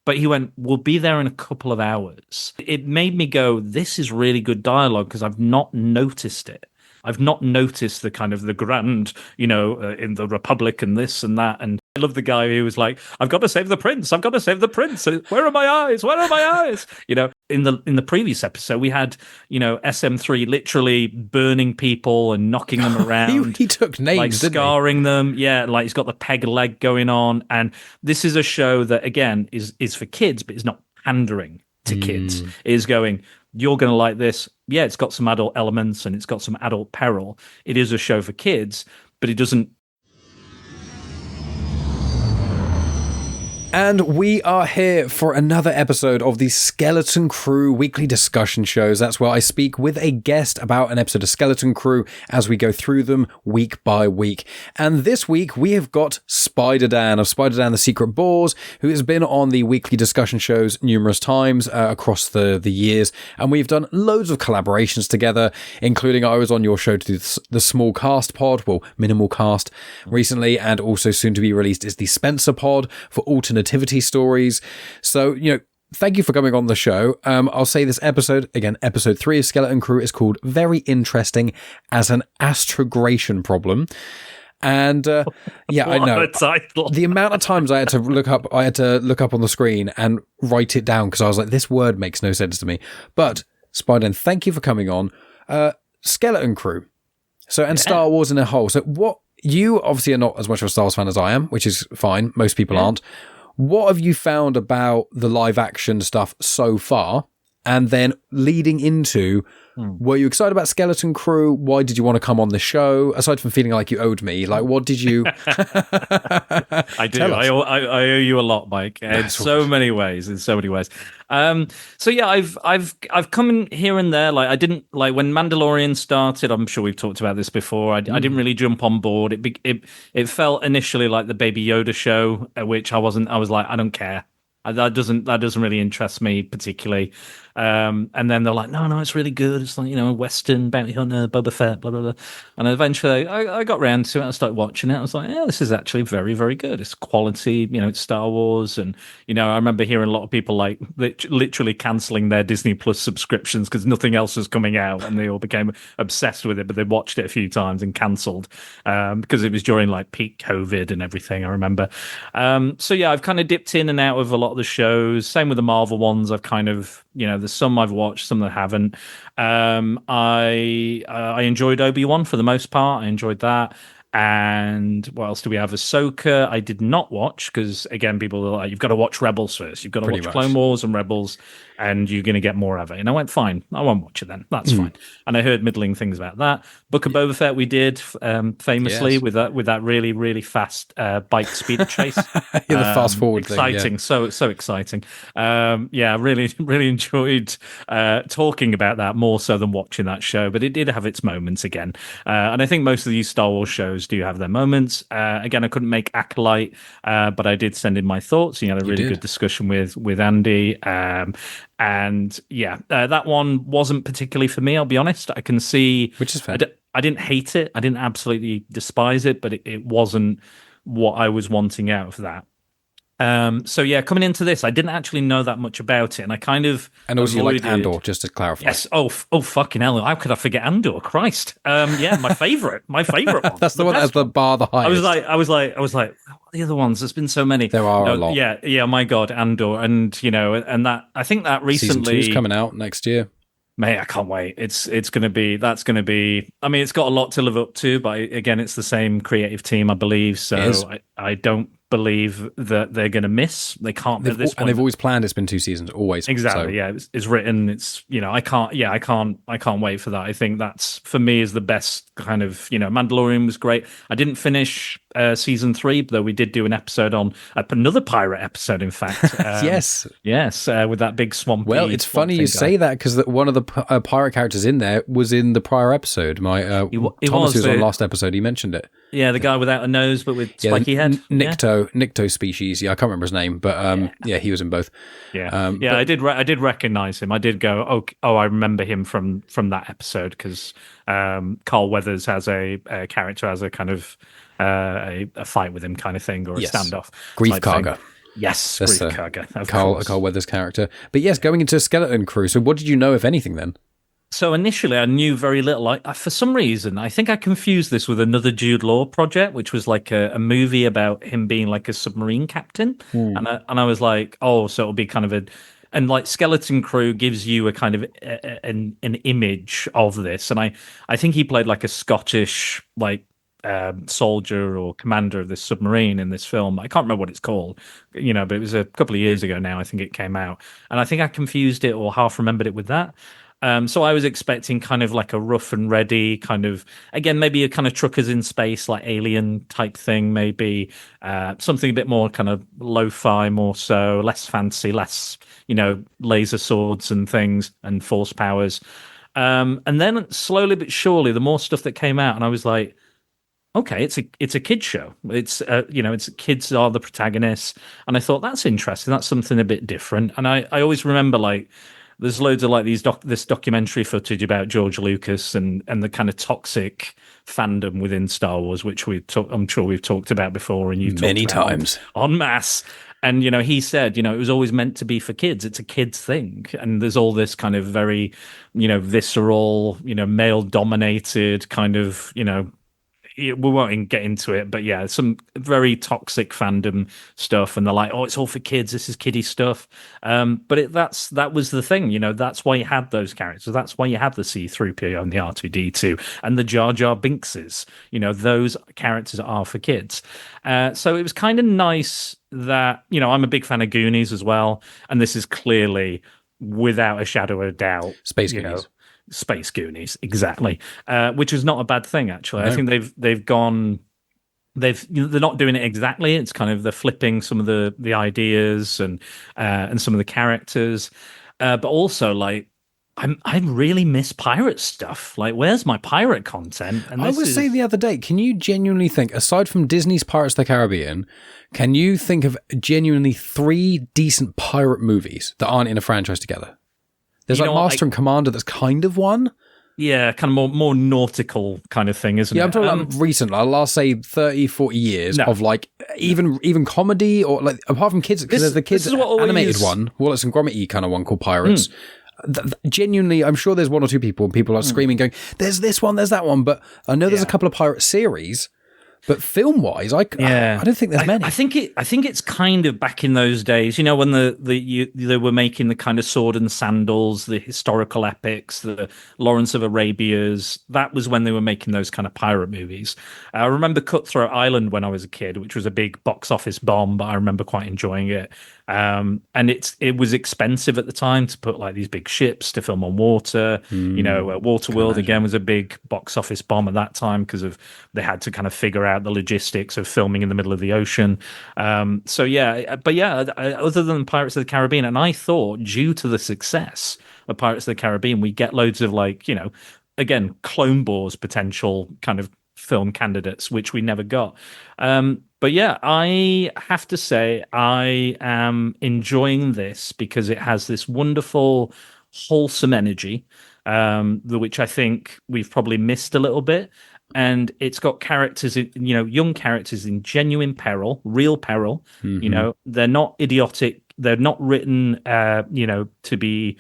But he went, we'll be there in a couple of hours. It made me go, this is really good dialogue because I've not noticed it. I've not noticed the kind of the grand, in the Republic and this and that. And I love the guy who was like, I've got to save the prince. I've got to save the prince. Where are my eyes? Where are my eyes? In the previous episode, we had, SM3 literally burning people and knocking them around. he took names, like scarring them. Yeah, like he's got the peg leg going on. And this is a show that, again, is for kids, but is not pandering to kids. It is going, you're going to like this. Yeah, it's got some adult elements and it's got some adult peril. It is a show for kids, but it doesn't. And we are here for another episode of the Skeleton Crew weekly discussion shows. That's where I speak with a guest about an episode of Skeleton Crew as we go through them week by week. And this week we have got Spider Dan of Spider Dan the Secret Boars, who has been on the weekly discussion shows numerous times across the years. And we've done loads of collaborations together, including I was on your show to do the Small Cast Pod, well, Minimal Cast recently, and also soon to be released is the Spencer Pod for Alter-Nativity Stories. So, thank you for coming on the show. I'll say this episode, again, episode 3 of Skeleton Crew is called Very Interesting as An Astrogation Problem. And I know the amount of times I had to look up on the screen and write it down because I was like, this word makes no sense to me. But Spider, thank you for coming on. Skeleton Crew. So, and Star Wars in a whole. So what, you obviously are not as much of a Star Wars fan as I am, which is fine. Most people aren't. What have you found about the live action stuff so far? And then leading into, were you excited about Skeleton Crew? Why did you want to come on the show? Aside from feeling like you owed me, like what did you? I do. I owe you a lot, Mike. In so many ways. So yeah, I've come in here and there. Like I didn't like when Mandalorian started. I'm sure we've talked about this before. I didn't really jump on board. It felt initially like the Baby Yoda show, which I wasn't. I was like, I don't care. That doesn't really interest me particularly. And then they're like, no, it's really good. It's like, Western bounty hunter, Boba Fett, blah, blah, blah. And eventually I got round to it. I started watching it. I was like, yeah, this is actually very, very good. It's quality, it's Star Wars. And, I remember hearing a lot of people like literally cancelling their Disney Plus subscriptions because nothing else was coming out. And they all became obsessed with it, but they watched it a few times and cancelled because it was during like peak COVID and everything, I remember. So yeah, I've kind of dipped in and out of a lot of the shows. Same with the Marvel ones. I've kind of, there's some I've watched, some that haven't. I enjoyed Obi-Wan for the most part. I enjoyed that. And what else do we have? Ahsoka, I did not watch because, again, people are like, you've got to watch Rebels first. You've got to watch Clone Wars and Rebels, and you're going to get more of it. And I went, fine, I won't watch it then. That's fine. And I heard middling things about that. Book of Boba Fett we did famously with that really, really fast bike speed chase. The fast forward exciting, thing. So exciting. Really, really enjoyed talking about that more so than watching that show. But it did have its moments again. And I think most of these Star Wars shows do have their moments. Again, I couldn't make Acolyte, but I did send in my thoughts. You had a really good discussion with Andy. And yeah, that one wasn't particularly for me, I'll be honest. I can see... Which is fair. I didn't hate it. I didn't absolutely despise it, but it wasn't what I was wanting out of that. So yeah, coming into this, I didn't actually know that much about it, and I kind of and also you like Andor, just to clarify. Yes. Oh, fucking hell! How could I forget Andor? Christ. Yeah, my favorite one. That's the one that has the bar the highest. I was like, what are the other ones? There's been so many. There are a lot. Yeah. My God, Andor, and and that I think that recently Season 2's coming out next year. Mate, I can't wait. That's going to be, I mean, it's got a lot to live up to, but again, it's the same creative team, I believe. So I don't believe that they're going to miss. They can't at this point. And they've always planned it's been 2 seasons, always. Exactly. So. Yeah. It's written. It's, I can't wait for that. I think that's, for me, is the best kind of, Mandalorian was great. I didn't finish season 3, though we did do an episode on another pirate episode, in fact. Yes, with that big swampy. Well, it's funny you say that because one of the pirate characters in there was in the prior episode. Thomas, who was on last episode, he mentioned it. Yeah, the guy without a nose but with spiky head. Nikto species. Yeah, I can't remember his name, but he was in both. Yeah, I did recognize him. I did go, I remember him from that episode because Carl Weathers has a character has a kind of a fight with him kind of thing, or a standoff. Grief Karga. Yes, That's Grief Karga, of Carl course. Weathers' character. But yes, going into Skeleton Crew. So what did you know, if anything, then? So initially, I knew very little. For some reason, I think I confused this with another Jude Law project, which was like a movie about him being like a submarine captain, and I was like, oh, so it'll be kind of and like Skeleton Crew gives you a kind of an image of this, and I think he played like a Scottish like soldier or commander of this submarine in this film. I can't remember what it's called, but it was a couple of years ago now. I think it came out, and I think I confused it or half remembered it with that. So I was expecting kind of like a rough and ready kind of, again, maybe a kind of truckers in space, like Alien type thing, maybe something a bit more kind of lo-fi, more so, less fancy, less, laser swords and things and force powers. And then slowly but surely, the more stuff that came out, and I was like, okay, it's a kids show. It's kids are the protagonists, and I thought that's interesting. That's something a bit different. And I always remember like there's loads of like this documentary footage about George Lucas and the kind of toxic fandom within Star Wars, which I'm sure we've talked about before, and you've Many talked about times en masse. And he said, it was always meant to be for kids. It's a kids thing, and there's all this kind of very, visceral, male dominated kind of, we won't get into it, but yeah, some very toxic fandom stuff, and they're like, "Oh, it's all for kids. This is kiddie stuff." But that was the thing, That's why you had those characters. That's why you had the C-3PO and the R2-D2 and the Jar Jar Binkses. Those characters are for kids. So it was kind of nice that I'm a big fan of Goonies as well, and this is clearly, without a shadow of a doubt, Space Goonies. Space Goonies, exactly, which is not a bad thing actually. No. I think they're not doing it exactly. It's kind of they're flipping some of the ideas and some of the characters, but also like I really miss pirate stuff. Like, where's my pirate content? And I was saying the other day, can you genuinely think, aside from Disney's Pirates of the Caribbean, can you think of genuinely 3 decent pirate movies that aren't in a franchise together? There's like Master and Commander that's kind of one. Yeah, kind of more nautical kind of thing, isn't it? Yeah, I'm talking about recent, like last, say, 30, 40 years of like even comedy or like, apart from kids, because there's the kids animated one, Wallace and Gromit kind of one called Pirates. Genuinely, I'm sure there's 1 or 2 people are screaming going, there's this one, there's that one, but I know there's a couple of pirate series. But film-wise, I don't think there's many. I think it's kind of back in those days, when they were making the kind of Sword and Sandals, the historical epics, the Lawrence of Arabia's. That was when they were making those kind of pirate movies. I remember Cutthroat Island when I was a kid, which was a big box office bomb, but I remember quite enjoying it. And it was expensive at the time to put like these big ships to film on water. Waterworld again was a big box office bomb at that time because they had to kind of figure out the logistics of filming in the middle of the ocean. Other than Pirates of the Caribbean, and I thought due to the success of Pirates of the Caribbean, we get loads of like, again, Clone Wars potential kind of film candidates, which we never got. But yeah, I have to say I am enjoying this because it has this wonderful, wholesome energy, which I think we've probably missed a little bit. And it's got characters, young characters in genuine peril, real peril. Mm-hmm. They're not idiotic. They're not written, to be.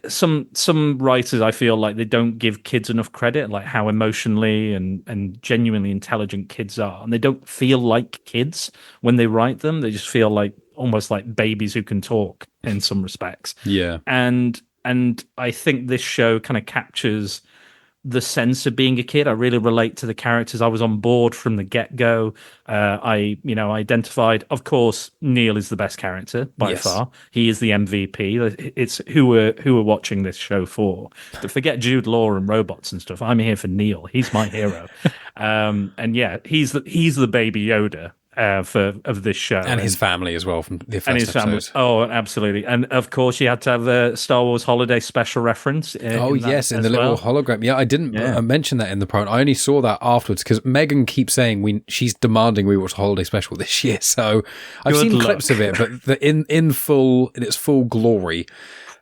Some writers, I feel like they don't give kids enough credit, like how emotionally and genuinely intelligent kids are, and they don't feel like kids when they write them. They just feel like almost like babies who can talk in some respects. Yeah, and I think this show kind of captures the sense of being a kid. I really relate to the characters. I was on board from the get-go. I identified, of course, Neel is the best character by far. He is the MVP. It's who we're watching this show for. But forget Jude Law and robots and stuff. I'm here for Neel. He's my hero. And yeah, he's the baby Yoda of this show, and his family as well from the first his family. Oh, absolutely, and of course you had to have the Star Wars Holiday special reference. In the little hologram. Yeah, I didn't mention that in the program. I only saw that afterwards because Megan keeps saying she's demanding we watch Holiday special this year. So I've seen clips of it, but in its full glory.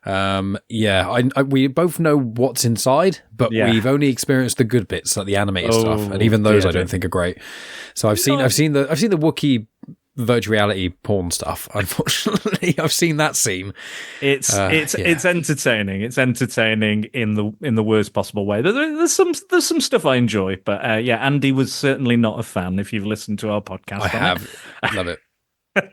We both know what's inside, but we've only experienced the good bits, like the animated stuff, and even those I don't think are great. So I've seen the Wookiee virtual reality porn stuff. Unfortunately, I've seen that scene. It's entertaining. It's entertaining in the worst possible way. There's some stuff I enjoy, but Andy was certainly not a fan. If you've listened to our podcast, I love it.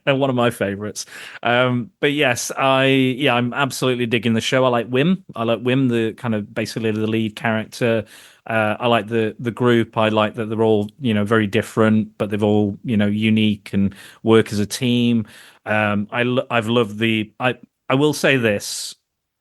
One of my favorites. But yes, I'm absolutely digging the show. I like Wim. The kind of basically the lead character. I like the group. I like that they're all, very different, but they've all, unique and work as a team. I've loved I will say this.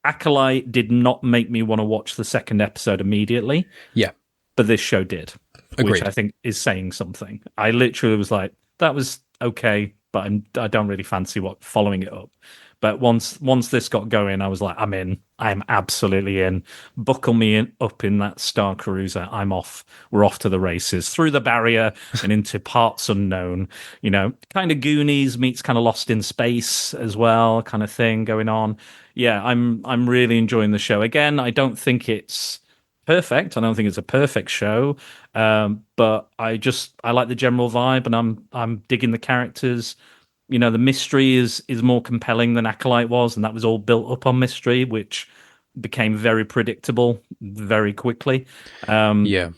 Acolyte did not make me want to watch the second episode immediately. Yeah. But this show did. Agreed. Which I think is saying something. I literally was like, that was okay, but I don't really fancy following it up. But once this got going, I was like, I'm in. I'm absolutely in. Buckle me up in that Star Cruiser. I'm off. We're off to the races, through the barrier and into parts unknown. Kind of Goonies meets kind of Lost in Space as well, kind of thing going on. Yeah, I'm really enjoying the show. Again, I don't think it's perfect. I don't think it's a perfect show, but I like the general vibe, and I'm digging the characters. The mystery is more compelling than Acolyte was, and that was all built up on mystery, which became very predictable very quickly. Yeah.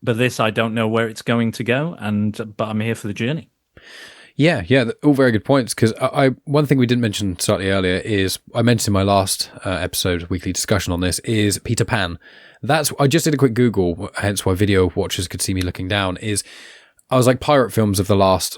But this, I don't know where it's going to go, but I'm here for the journey. Yeah, all very good points. Because one thing we didn't mention slightly earlier is, I mentioned in my last episode, weekly discussion on this, is Peter Pan. I just did a quick Google, hence why video watchers could see me looking down, I was like, pirate films of the last...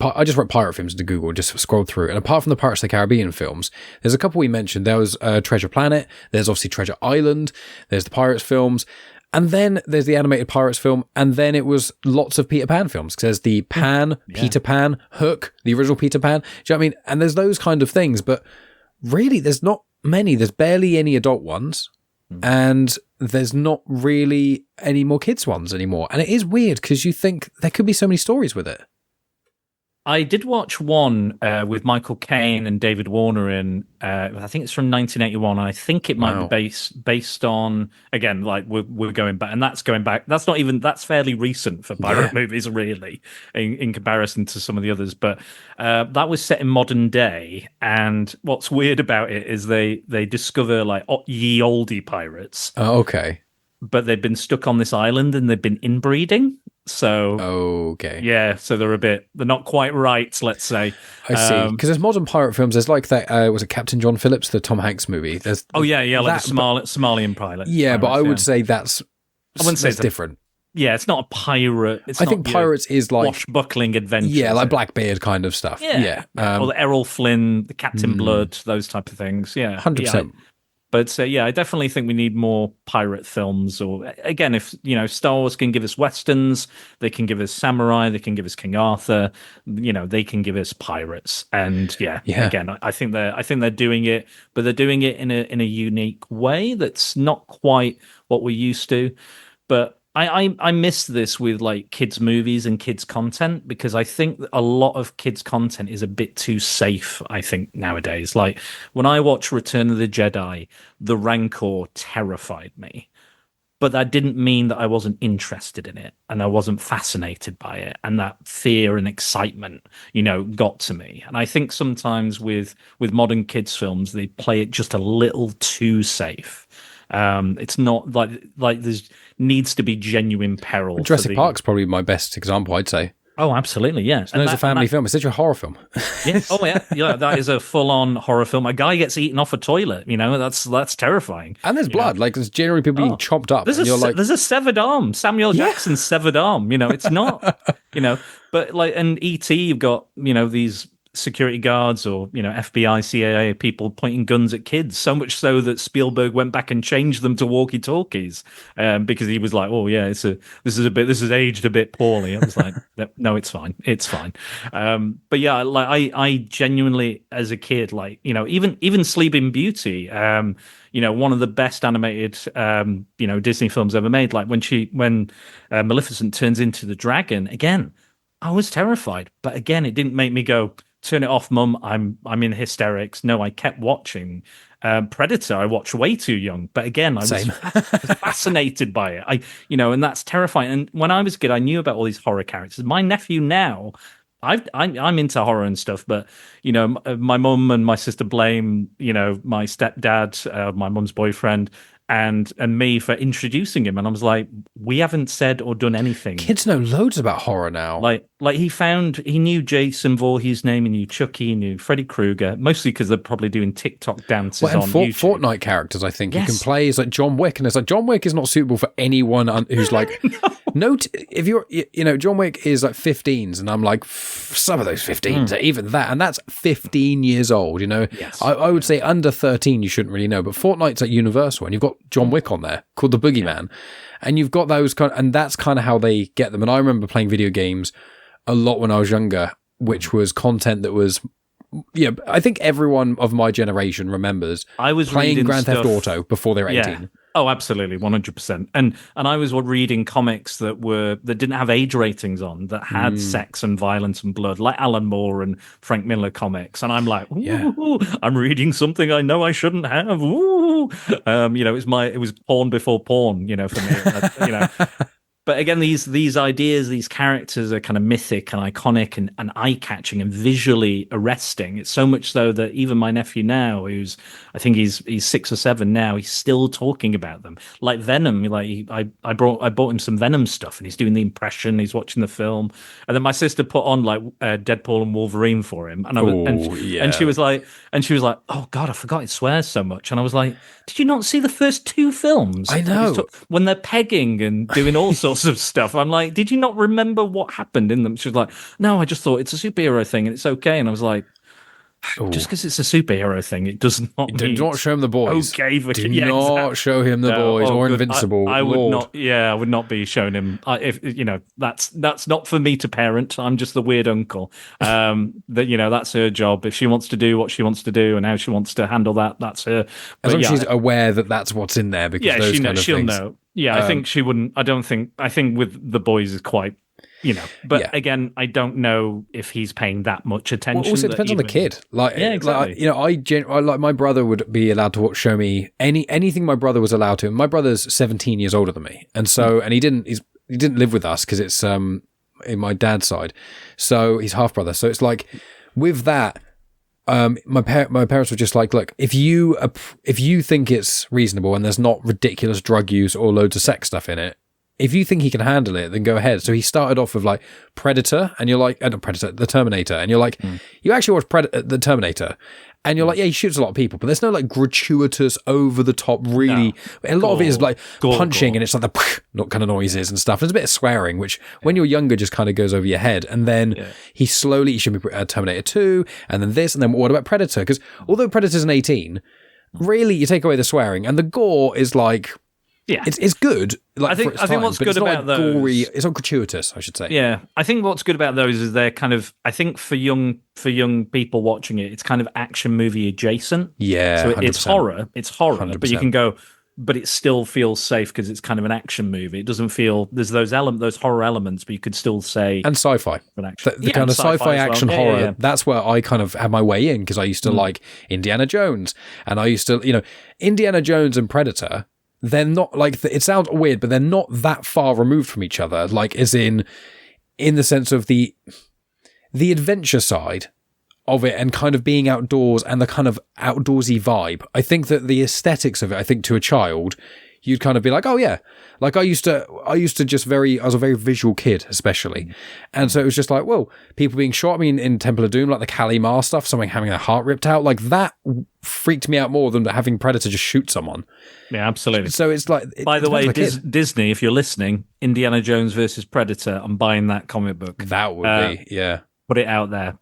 I just wrote pirate films into Google, just scrolled through. And apart from the Pirates of the Caribbean films, there's a couple we mentioned. There was Treasure Planet. There's obviously Treasure Island. There's the Pirates films. And then there's the animated Pirates film. And then it was lots of Peter Pan films. Because there's the Pan, Peter Pan, Hook, the original Peter Pan. Do you know what I mean? And there's those kind of things. But really, there's not many. There's barely any adult ones. And there's not really any more kids ones anymore. And it is weird because you think there could be so many stories with it. I did watch one with Michael Caine and David Warner in, I think it's from 1981. And I think it might be based on, again, like we're going back, and that's going back. That's fairly recent for pirate movies, really, in comparison to some of the others. But that was set in modern day. And what's weird about it is they discover like ye oldie pirates. Oh, okay. But they've been stuck on this island and they've been inbreeding. So okay, yeah, so they're not quite right, let's say. I see, because there's modern pirate films. There's like that. Was it Captain John Phillips, the Tom Hanks movie? Like the Somalian pilot. Yeah, but I would say I wouldn't say it's different. Yeah, it's not a pirate. I think pirates is like swashbuckling adventure. Yeah, like Blackbeard kind of stuff. Yeah. Or the Errol Flynn, the Captain Blood, those type of things. Yeah, 100%. But I definitely think we need more pirate films. Or again, if Star Wars can give us westerns, they can give us samurai, they can give us King Arthur. They can give us pirates. And again, I think they're doing it, but they're doing it in a unique way that's not quite what we're used to. But I miss this with like kids movies and kids content, because I think a lot of kids content is a bit too safe, I think, nowadays. Like when I watch Return of the Jedi, the Rancor terrified me. But that didn't mean that I wasn't interested in it and I wasn't fascinated by it, and that fear and excitement, got to me. And I think sometimes with modern kids films, they play it just a little too safe. It's not like there's needs to be genuine peril. Jurassic Park's probably my best example, I'd say. Oh, absolutely, yeah. And it's a family film. It's such a horror film. Yes. Oh, yeah. That is a full-on horror film. A guy gets eaten off a toilet. That's terrifying. And there's blood. Like there's generally people being chopped up. There's a severed arm. Samuel Jackson's severed arm. It's not. But like in E.T., you've got these security guards or FBI, CIA people pointing guns at kids, so much so that Spielberg went back and changed them to walkie-talkies because he was like, oh yeah, this is aged a bit poorly. I was like, no, it's fine. But yeah, like I genuinely, as a kid, like even Sleeping Beauty, one of the best animated Disney films ever made, like when Maleficent turns into the dragon again, I was terrified, but again, it didn't make me go, turn it off, Mum. I'm in hysterics. No, I kept watching. Predator, I watched way too young, but again, I was fascinated by it. And that's terrifying. And when I was a kid, I knew about all these horror characters. My nephew now, I'm into horror and stuff, but my mum and my sister blame my stepdad, my mum's boyfriend, and me for introducing him, and I was like, we haven't said or done anything. Kids know loads about horror now. Like he knew Jason Voorhees' name, he knew Chucky, he knew Freddy Krueger, mostly because they're probably doing TikTok dances on YouTube. Fortnite characters, I think, you can play is like John Wick, and it's like John Wick is not suitable for anyone who's like if you're John Wick is like 15s, and I'm like, some of those 15s are even that, and that's 15 years old. Yes. I would say under 13 you shouldn't really know, but Fortnite's like universal, and you've got John Wick on there called the Boogeyman, and you've got those and that's kind of how they get them. And I remember playing video games a lot when I was younger, which was content that was, I think everyone of my generation remembers I was playing Grand Theft Auto before they were 18. Yeah. Oh, absolutely, 100%. And I was reading comics that didn't have age ratings on, that had sex and violence and blood, like Alan Moore and Frank Miller comics. And I'm like, ooh, I'm reading something I know I shouldn't have. Ooh. It was porn before porn, for me. But again, these ideas, these characters are kind of mythic and iconic and eye-catching and visually arresting. It's so much so that even my nephew now, I think he's 6 or 7 now, he's still talking about them. Like Venom, I bought him some Venom stuff, and he's doing the impression, he's watching the film. And then my sister put on like Deadpool and Wolverine for him, and she was like, oh God, I forgot it swears so much. And I was like, did you not see the first 2 films? I know. When they're pegging and doing all sorts of stuff. I'm like, did you not remember what happened in them? She was like, no, I just thought it's a superhero thing and it's okay. And I was like, just because it's a superhero thing, it does not mean... Do not show him the boys. Okay, do not show him the boys or Invincible. I would not. Yeah, I would not be showing him. That's not for me to parent. I'm just the weird uncle. That's her job. If she wants to do what she wants to do and how she wants to handle that, that's her. As long as she's aware that that's what's in there, because she'll know. Yeah, I think she wouldn't. I think with the boys is quite. Again, I don't know if he's paying that much attention. Well, also, it depends on the kid. Exactly. Like my brother would be allowed to show me anything my brother was allowed to. My brother's 17 years older than me, and so he didn't live with us because it's in my dad's side, so he's half brother. So it's like with that. My parents were just like, look, if you think it's reasonable and there's not ridiculous drug use or loads of sex stuff in it, if you think he can handle it, then go ahead. So he started off with like Predator, and you're like, not Predator, the Terminator, and you're like, you actually watch the Terminator, and you're like, yeah, he shoots a lot of people, but there's no like gratuitous, over the top, really. A lot of it is like punching, and it's like the kind of noises and stuff. There's a bit of swearing, which when you're younger just kind of goes over your head. And then he showed me Terminator 2, and then this, and then what about Predator? Because although Predator's an 18, really you take away the swearing, and the gore is like. Yeah, it's good. Like, I think what's good about those, gory, it's not gratuitous, I should say. Yeah, I think what's good about those is they're kind of. I think for young people watching it, it's kind of action movie adjacent. Yeah, so it's horror, 100%. but you can go. But it still feels safe because it's kind of an action movie. It doesn't feel there's those horror elements, but you could still say and sci-fi. The kind of sci-fi action horror. Yeah. That's where I kind of had my way in because I used to like Indiana Jones, and I used to Indiana Jones and Predator. They're not like it sounds weird, but they're not that far removed from each other. Like, as in the sense of the adventure side of it, and kind of being outdoors and the kind of outdoorsy vibe. I think that the aesthetics of it, I think to a child, you'd kind of be like, oh yeah. Like I was a very visual kid, especially. And so it was just like, whoa, people being shot. I mean, in Temple of Doom, like the Kali Ma stuff, someone having their heart ripped out, like that freaked me out more than having Predator just shoot someone. Yeah, absolutely. So it's like, by the way, Disney, if you're listening, Indiana Jones versus Predator, I'm buying that comic book. That would be, yeah. Put it out there.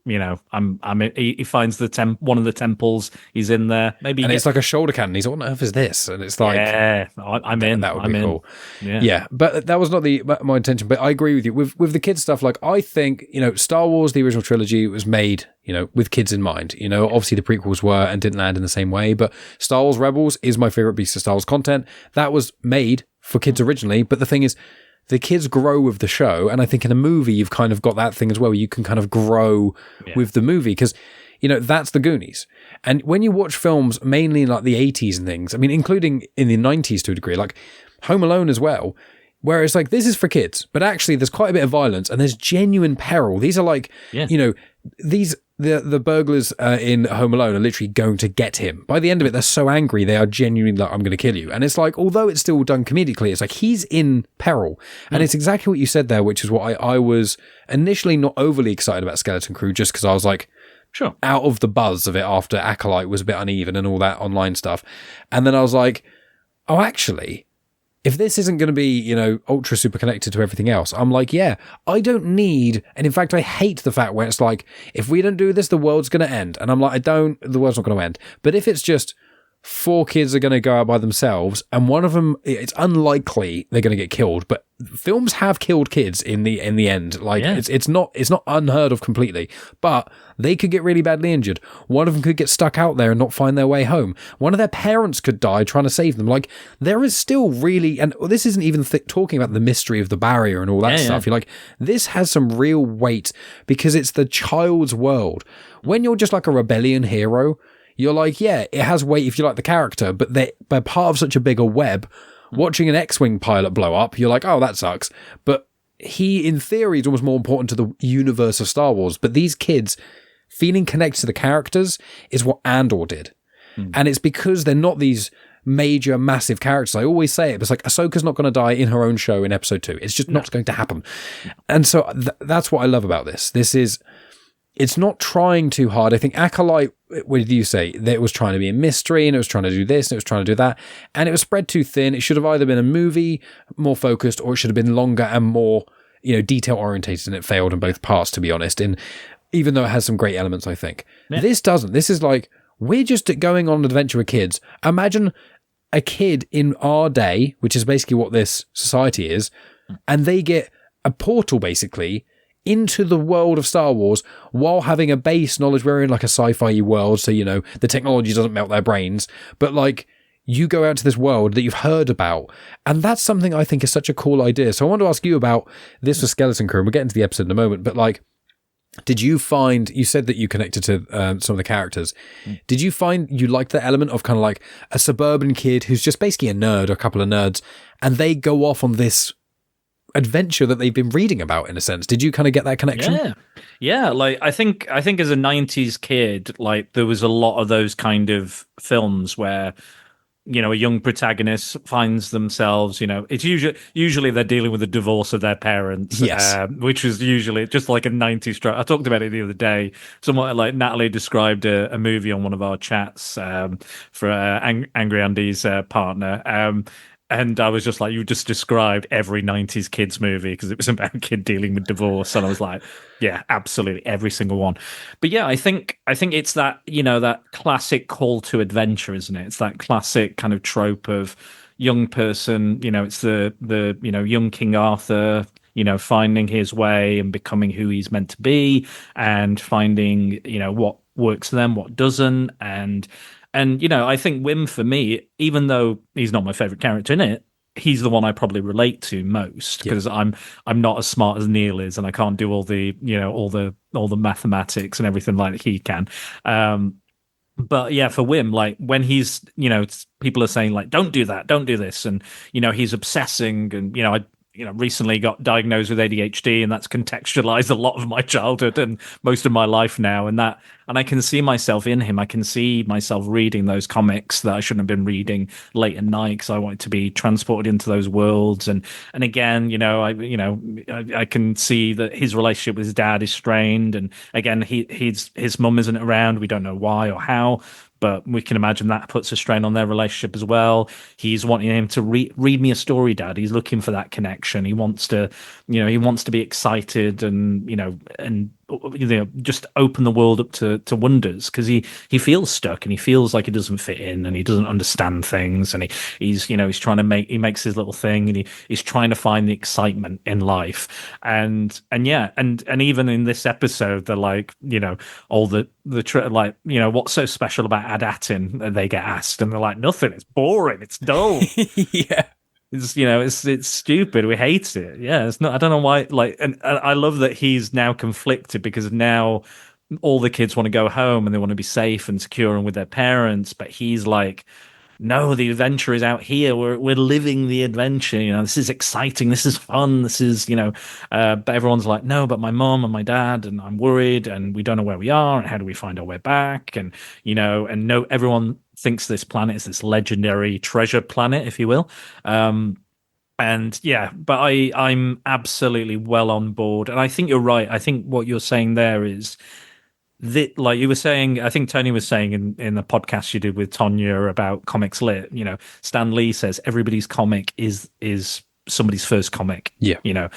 He finds one of the temples. He's in there. Maybe, and it's like a shoulder cannon. He's like, what on earth is this? And it's like, yeah, I'm in. That would be cool. Yeah. But that was not my intention. But I agree with you with the kids stuff. Like, I think Star Wars, the original trilogy, was made with kids in mind. Obviously the prequels were and didn't land in the same way. But Star Wars Rebels is my favorite piece of Star Wars content. That was made for kids originally. But the thing is, the kids grow with the show, and I think in a movie you've kind of got that thing as well. You can kind of grow with the movie because, that's the Goonies. And when you watch films mainly in like the 80s and things, I mean, including in the 90s to a degree, like Home Alone as well, Where it's like, this is for kids, but actually there's quite a bit of violence and there's genuine peril. These are like, you know, the burglars in Home Alone are literally going to get him. By the end of it, they're so angry, they are genuinely like, I'm going to kill you. And it's like, although it's still done comedically, it's like he's in peril. And it's exactly what you said there, which is what I was initially not overly excited about Skeleton Crew, just because I was like, sure, out of the buzz of it after Acolyte was a bit uneven and all that online stuff. And then I was like, oh, actually, if this isn't going to be, you know, ultra super connected to everything else, I'm like, yeah, I don't need, and in fact, I hate the fact where it's like, if we don't do this, the world's going to end. And I'm like, the world's not going to end. But if it's just 4 kids are going to go out by themselves, and one of them, it's unlikely they're going to get killed, but films have killed kids in the end. Like, it's not unheard of completely, but they could get really badly injured. One of them could get stuck out there and not find their way home. One of their parents could die trying to save them. Like, there is still really, and this isn't even talking about the mystery of the barrier and all that stuff. You're like, this has some real weight because it's the child's world. When you're just like a rebellion hero, you're like, yeah, it has weight if you like the character, but they're part of such a bigger web. Watching an X-Wing pilot blow up, you're like, oh, that sucks. But he, in theory, is almost more important to the universe of Star Wars. But these kids feeling connected to the characters is what Andor did. And it's because they're not these major, massive characters. I always say it. It's like, Ahsoka's not going to die in her own show in episode 2. It's just not going to happen. And so that's what I love about this. It's not trying too hard. I think Acolyte, what did you say? That it was trying to be a mystery and it was trying to do this and it was trying to do that. And it was spread too thin. It should have either been a movie, more focused, or it should have been longer and more, you know, detail orientated, and it failed in both parts, to be honest. And even though it has some great elements, I think. This doesn't. This is like, we're just going on an adventure with kids. Imagine a kid in our day, which is basically what this society is, and they get a portal, basically, into the world of Star Wars while having a base knowledge. We're in like a sci-fi world, so, you know, the technology doesn't melt their brains, but like, you go out to this world that you've heard about, and that's something I think is such a cool idea. So I want to ask you about this for Skeleton Crew, and we'll get into the episode in a moment, but like, did you find, you said that you connected to some of the characters, did you find you liked the element of kind of like a suburban kid who's just basically a nerd, or a couple of nerds, and they go off on this adventure that they've been reading about, in a sense? Did you kind of get that connection? Yeah, like I think as a 90s kid, like there was a lot of those kind of films where, you know, a young protagonist finds themselves, you know, it's usually they're dealing with the divorce of their parents, which is usually just like a 90s trope. I talked about it the other day. Somewhat like Natalie described a movie on one of our chats for Angry Andy's partner. And I was just like, you just described every 90s kids movie, because it was about a kid dealing with divorce. And I was like, yeah, absolutely, every single one. But yeah, I think it's that, you know, that classic call to adventure, isn't it? It's that classic kind of trope of young person, you know, it's the you know, young King Arthur, you know, finding his way and becoming who he's meant to be, and finding, you know, what works for them, what doesn't. And, you know, I think Wim, for me, even though he's not my favorite character in it, he's the one I probably relate to most, because I'm not as smart as Neel is, and I can't do all the, you know, all the mathematics and everything like he can. But yeah, for Wim, like when he's, you know, people are saying like, don't do that, don't do this. And, you know, he's obsessing, and, you know, I recently got diagnosed with ADHD, and that's contextualized a lot of my childhood and most of my life now. And I can see myself in him. I can see myself reading those comics that I shouldn't have been reading late at night, because I wanted to be transported into those worlds. And again, you know, I can see that his relationship with his dad is strained. And again, his mum isn't around. We don't know why or how, but we can imagine that puts a strain on their relationship as well. He's wanting him to read me a story, Dad. He's looking for that connection. He wants to, you know, he wants to be excited and, you know, just open the world up to wonders, because he feels stuck, and he feels like he doesn't fit in, and he doesn't understand things, and he's trying to he makes his little thing, and he's trying to find the excitement in life. And yeah, and even in this episode, they're like, you know, all like, you know, what's so special about Attin? They get asked, and they're like, nothing. It's boring. It's dull. Yeah. It's, you know, it's stupid. We hate it. Yeah, it's not. I don't know why. Like, and I love that he's now conflicted, because now all the kids want to go home and they want to be safe and secure and with their parents, but he's like, no, the adventure is out here. We're living the adventure. This is exciting. This is fun. This is, but everyone's like, no, but my mom and my dad, and I'm worried, and we don't know where we are, and how do we find our way back? And, and no, everyone thinks this planet is this legendary treasure planet, if you will. And yeah, but I'm absolutely well on board. And I think you're right. I think what you're saying there is that, like you were saying, I think Tony was saying in the podcast you did with Tonya about Comics Lit, Stan Lee says everybody's comic is somebody's first comic. Yeah.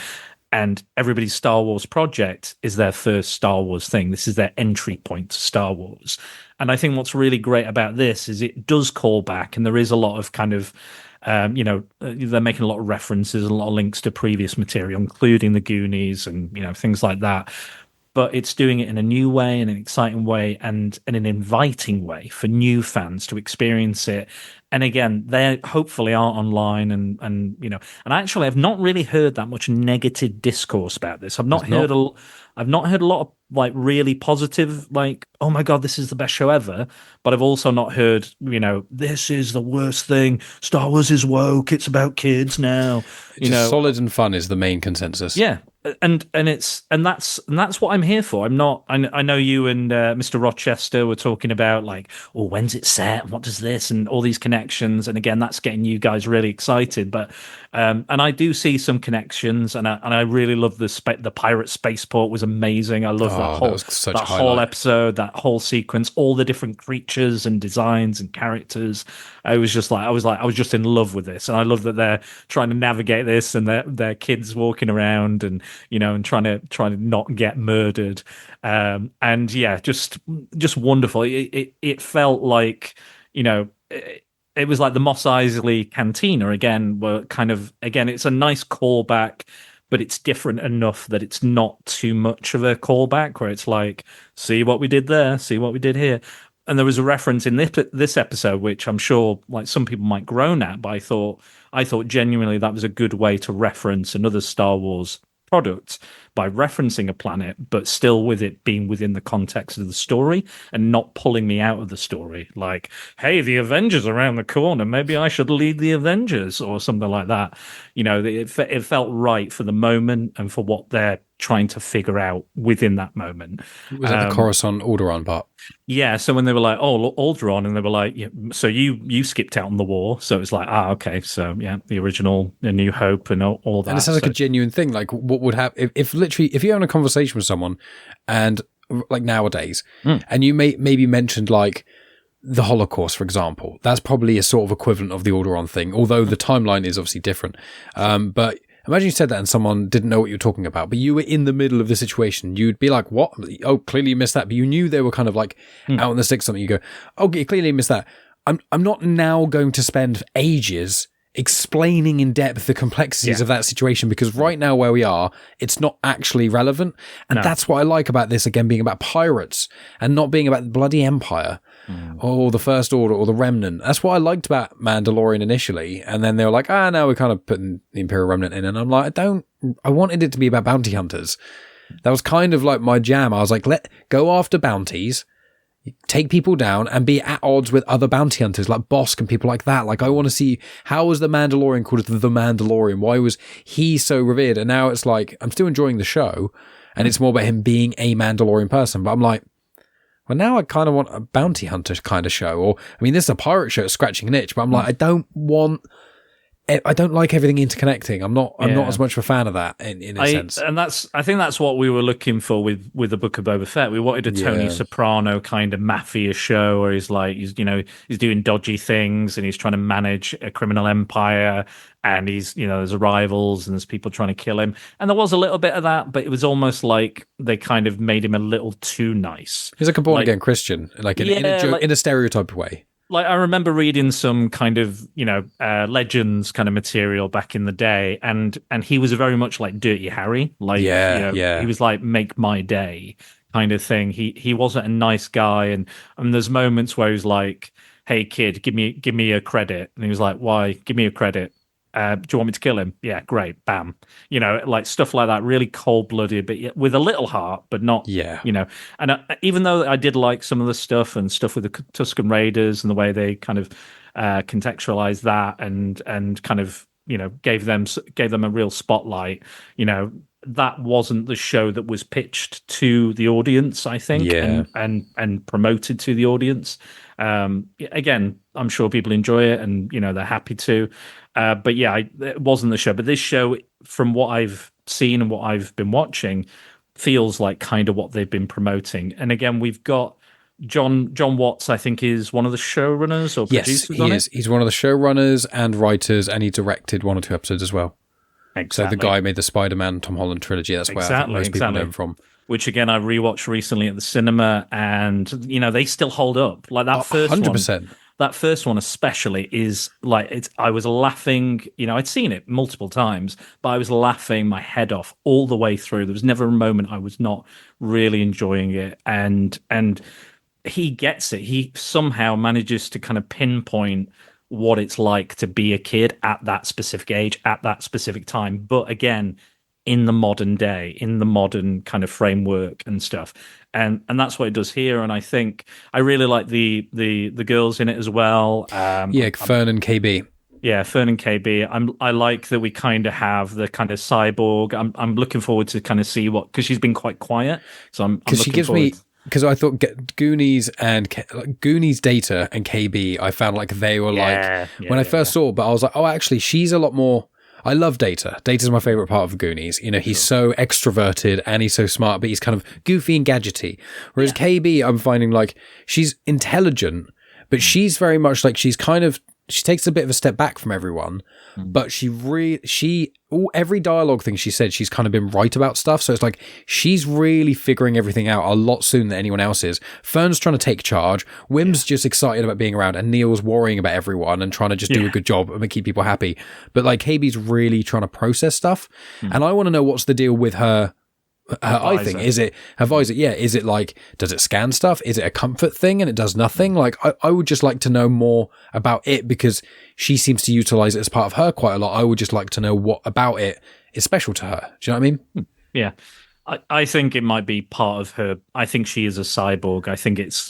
And everybody's Star Wars project is their first Star Wars thing. This is their entry point to Star Wars. And I think what's really great about this is it does call back, and there is a lot of kind of they're making a lot of references, a lot of links to previous material, including the Goonies and things like that. But it's doing it in a new way, in an exciting way, and in an inviting way for new fans to experience it. And again, they hopefully are online, and actually, I've not really heard that much negative discourse about this. I've not heard a lot of like really positive, like, oh my God, this is the best show ever. But I've also not heard, this is the worst thing. Star Wars is woke. It's about kids now. Just solid and fun is the main consensus. Yeah. And that's what I'm here for. I'm not. I know you and Mr. Rochester were talking about like, oh, when's it set? What does this and all these connections? And again, that's getting you guys really excited. But and I do see some connections, and I really love the pirate spaceport was amazing. I love that whole episode, that whole sequence, all the different creatures and designs and characters. I was just in love with this, and I love that they're trying to navigate this, and their kids walking around and and trying to not get murdered. And yeah, just wonderful. It felt like it was like the Mos Eisley Cantina again. Were kind of again, it's a nice callback, but it's different enough that it's not too much of a callback. Where it's like, see what we did there, see what we did here. And there was a reference in this episode, which I'm sure like some people might groan at, but I thought genuinely that was a good way to reference another Star Wars product by referencing a planet, but still with it being within the context of the story and not pulling me out of the story. Like, hey, the Avengers are around the corner. Maybe I should lead the Avengers or something like that. It felt right for the moment and for what they're trying to figure out within that moment. Was that the Coruscant Alderaan part? Yeah, so when they were like, oh, Alderaan, and they were like, yeah, so you skipped out on the war. So it's like, okay, so yeah, the original, A New Hope and all that. And it sounds like a genuine thing. Like what would happen if you're having a conversation with someone and like nowadays, and you maybe mentioned like the Holocaust, for example, that's probably a sort of equivalent of the Alderaan thing, although the timeline is obviously different. But imagine you said that and someone didn't know what you were talking about, but you were in the middle of the situation. You'd be like, what? Oh, clearly you missed that. But you knew they were kind of like out in the sticks, something. You go, oh, you clearly missed that. I'm not now going to spend ages explaining in depth the complexities of that situation, because right now where we are, it's not actually relevant. And that's what I like about this, again, being about pirates and not being about the bloody Empire or the First Order or the Remnant. That's what I liked about Mandalorian initially. And then they were like, now we're kind of putting the Imperial Remnant in. And I'm like, I wanted it to be about bounty hunters. That was kind of like my jam. I was like, go after bounties, take people down and be at odds with other bounty hunters like Bosk and people like that. Like, I want to see, how was the Mandalorian called the Mandalorian? Why was he so revered? And now it's like, I'm still enjoying the show and it's more about him being a Mandalorian person. But I'm like, well, now I kind of want a bounty hunter kind of show. Or, I mean, this is a pirate show scratching an itch, but I'm like, I don't like everything interconnecting. I'm not as much of a fan of that in a sense. And I think that's what we were looking for with the Book of Boba Fett. We wanted a Tony Soprano kind of mafia show where he's like, he's doing dodgy things and he's trying to manage a criminal empire, and he's, there's rivals and there's people trying to kill him. And there was a little bit of that, but it was almost like they kind of made him a little too nice. He's like a born again Christian, like in a stereotyped way. Like, I remember reading some kind of, Legends kind of material back in the day, and he was very much like Dirty Harry. Like, he was like, make my day kind of thing. He wasn't a nice guy, and there's moments where he's like, hey kid, give me a credit. And he was like, why? Give me a credit. Do you want me to kill him? Yeah, great. Bam. Like stuff like that, really cold-blooded, but with a little heart, but not, And even though I did like some of the stuff and stuff with the Tusken Raiders and the way they kind of contextualized that and kind of gave them a real spotlight. That wasn't the show that was pitched to the audience, I think, Yeah. and promoted to the audience. Again, I'm sure people enjoy it, and they're happy to. But yeah, it wasn't the show. But this show, from what I've seen and what I've been watching, feels like kind of what they've been promoting. And again, we've got John Watts, I think, is one of the showrunners or Yes, producers he on is. it. He's one of the showrunners and writers, and he directed 1 or 2 episodes as well. Exactly. So the guy made the Spider-Man Tom Holland trilogy. That's where I think most people know him from. Which again, I rewatched recently at the cinema, and they still hold up. Like that first 100%. one, that first one especially is like it's. I was laughing. I'd seen it multiple times, but I was laughing my head off all the way through. There was never a moment I was not really enjoying it, and he gets it. He somehow manages to kind of pinpoint what it's like to be a kid at that specific age, at that specific time. But again, in the modern day, in the modern kind of framework and stuff. And that's what it does here. And I think I really like the girls in it as well. Fern and KB. Yeah, Fern and KB. I like that we kind of have the kind of cyborg. I'm looking forward to kind of see because she's been quite quiet. So I'm because she gives me. Because I thought Goonies and Goonies Data and KB, I found like they were when I first saw, but I was like, oh, actually, she's a lot more. I love Data. Data's my favorite part of Goonies. He's so extroverted and he's so smart, but he's kind of goofy and gadgety. Whereas KB, I'm finding like she's intelligent, but she's very much like she takes a bit of a step back from everyone, but every dialogue thing she said, she's kind of been right about stuff. So it's like she's really figuring everything out a lot sooner than anyone else is. Fern's trying to take charge. Wim's just excited about being around, and Neel's worrying about everyone and trying to just do a good job and keep people happy. But like KB's really trying to process stuff, and I want to know what's the deal with her eye thing. Is it her visor? Yeah. Is it like, does it scan stuff? Is it a comfort thing and it does nothing? Like, I would just like to know more about it because she seems to utilize it as part of her quite a lot. I would just like to know what about it is special to her. Do you know what I mean? Yeah. I think it might be part of her. I think she is a cyborg. I think it's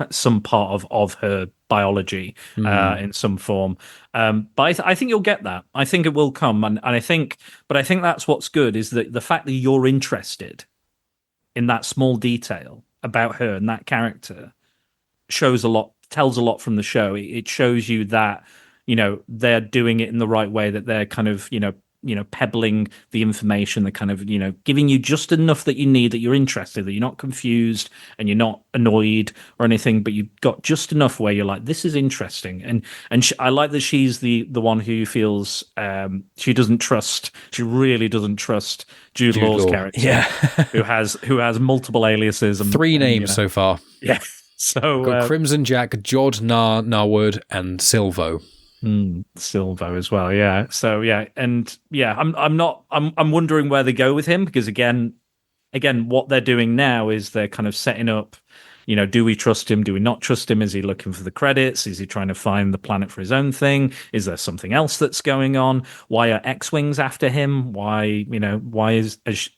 some part of her biology in some form. But I think you'll get that. I think it will come. And I think that's what's good is that the fact that you're interested in that small detail about her and that character shows a lot, tells a lot from the show. It shows you that, they're doing it in the right way, that they're kind of, pebbling the information, that kind of, giving you just enough that you need, that you're interested, that you're not confused and you're not annoyed or anything, but you've got just enough where you're like, this is interesting. And I like that she's the one who feels she really doesn't trust Jude Law's character, who has multiple aliases and 3 names so far. Yeah. So got Crimson Jack, Jod, Narwood, and Silvo. Silvo as well, yeah. So yeah, and yeah, I'm wondering where they go with him because again, what they're doing now is they're kind of setting up. Do we trust him? Do we not trust him? Is he looking for the credits? Is he trying to find the planet for his own thing? Is there something else that's going on? Why are X-wings after him? Why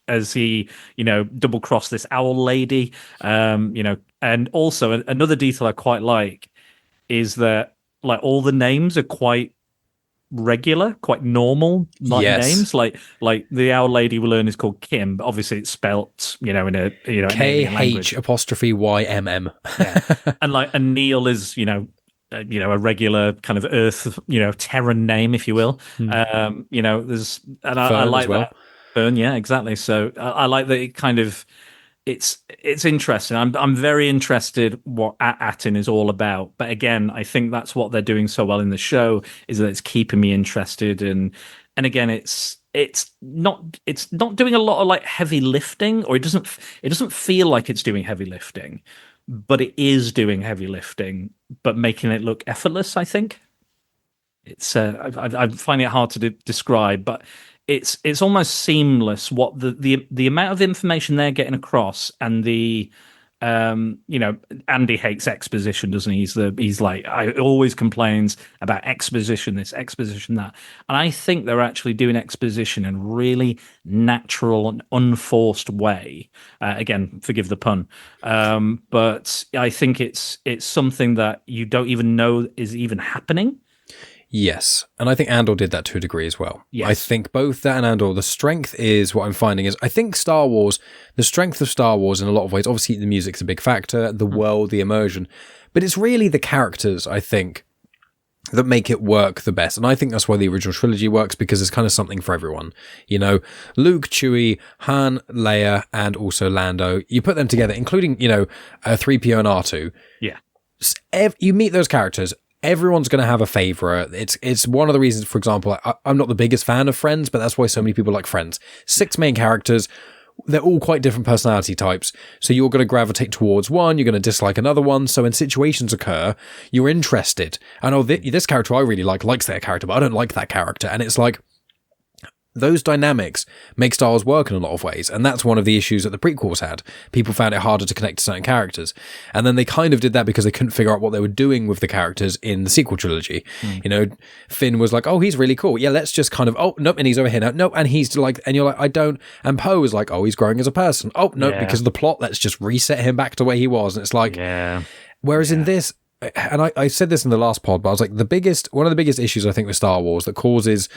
as he double cross this owl lady? And also another detail I quite like is that like all the names are quite regular, quite normal names. Like the owl lady we learn is called Kim, but obviously it's spelt, in a KHYMM. Yeah. And Neel is, a regular kind of Earth, Terran name, if you will. There's I like that. Fern, yeah, exactly. So I like that it kind of it's interesting. I'm very interested what Attin is all about. But again, I think that's what they're doing so well in the show is that it's keeping me interested. And again, it's not doing a lot of like heavy lifting, or it doesn't feel like it's doing heavy lifting, but it is doing heavy lifting, but making it look effortless. I think it's I'm finding it hard to describe, but it's almost seamless what the amount of information they're getting across and the Andy hates exposition, doesn't he? He's like, I always complains about exposition, this exposition, that. And I think they're actually doing exposition in a really natural and unforced way. Again, forgive the pun. But I think it's something that you don't even know is even happening. Yes, and I think Andor did that to a degree as well. Yes. I think both that and Andor, the strength is what I'm finding is, I think Star Wars, the strength of Star Wars in a lot of ways, obviously the music's a big factor, the world, the immersion, but it's really the characters, I think, that make it work the best. And I think that's why the original trilogy works, because there's kind of something for everyone. Luke, Chewie, Han, Leia, and also Lando, you put them together, including, 3PO and R2. Yeah. You meet those characters, everyone's going to have a favorite. It's one of the reasons, for example, I'm not the biggest fan of Friends, but that's why so many people like Friends. 6 main characters, they're all quite different personality types. So you're going to gravitate towards one, you're going to dislike another one. So when situations occur, you're interested. And this character I really likes that character, but I don't like that character. And it's like, those dynamics make Star Wars work in a lot of ways, and that's one of the issues that the prequels had. People found it harder to connect to certain characters, and then they kind of did that because they couldn't figure out what they were doing with the characters in the sequel trilogy. Finn was like, oh, he's really cool. Yeah, let's just kind of, oh, nope, and he's over here now. Nope, and he's like, and you're like, I don't, and Poe is like, oh, he's growing as a person. Oh, no, because of the plot, let's just reset him back to where he was. And it's like, whereas in this, and I said this in the last pod, but I was like, one of the biggest issues I think with Star Wars that causes,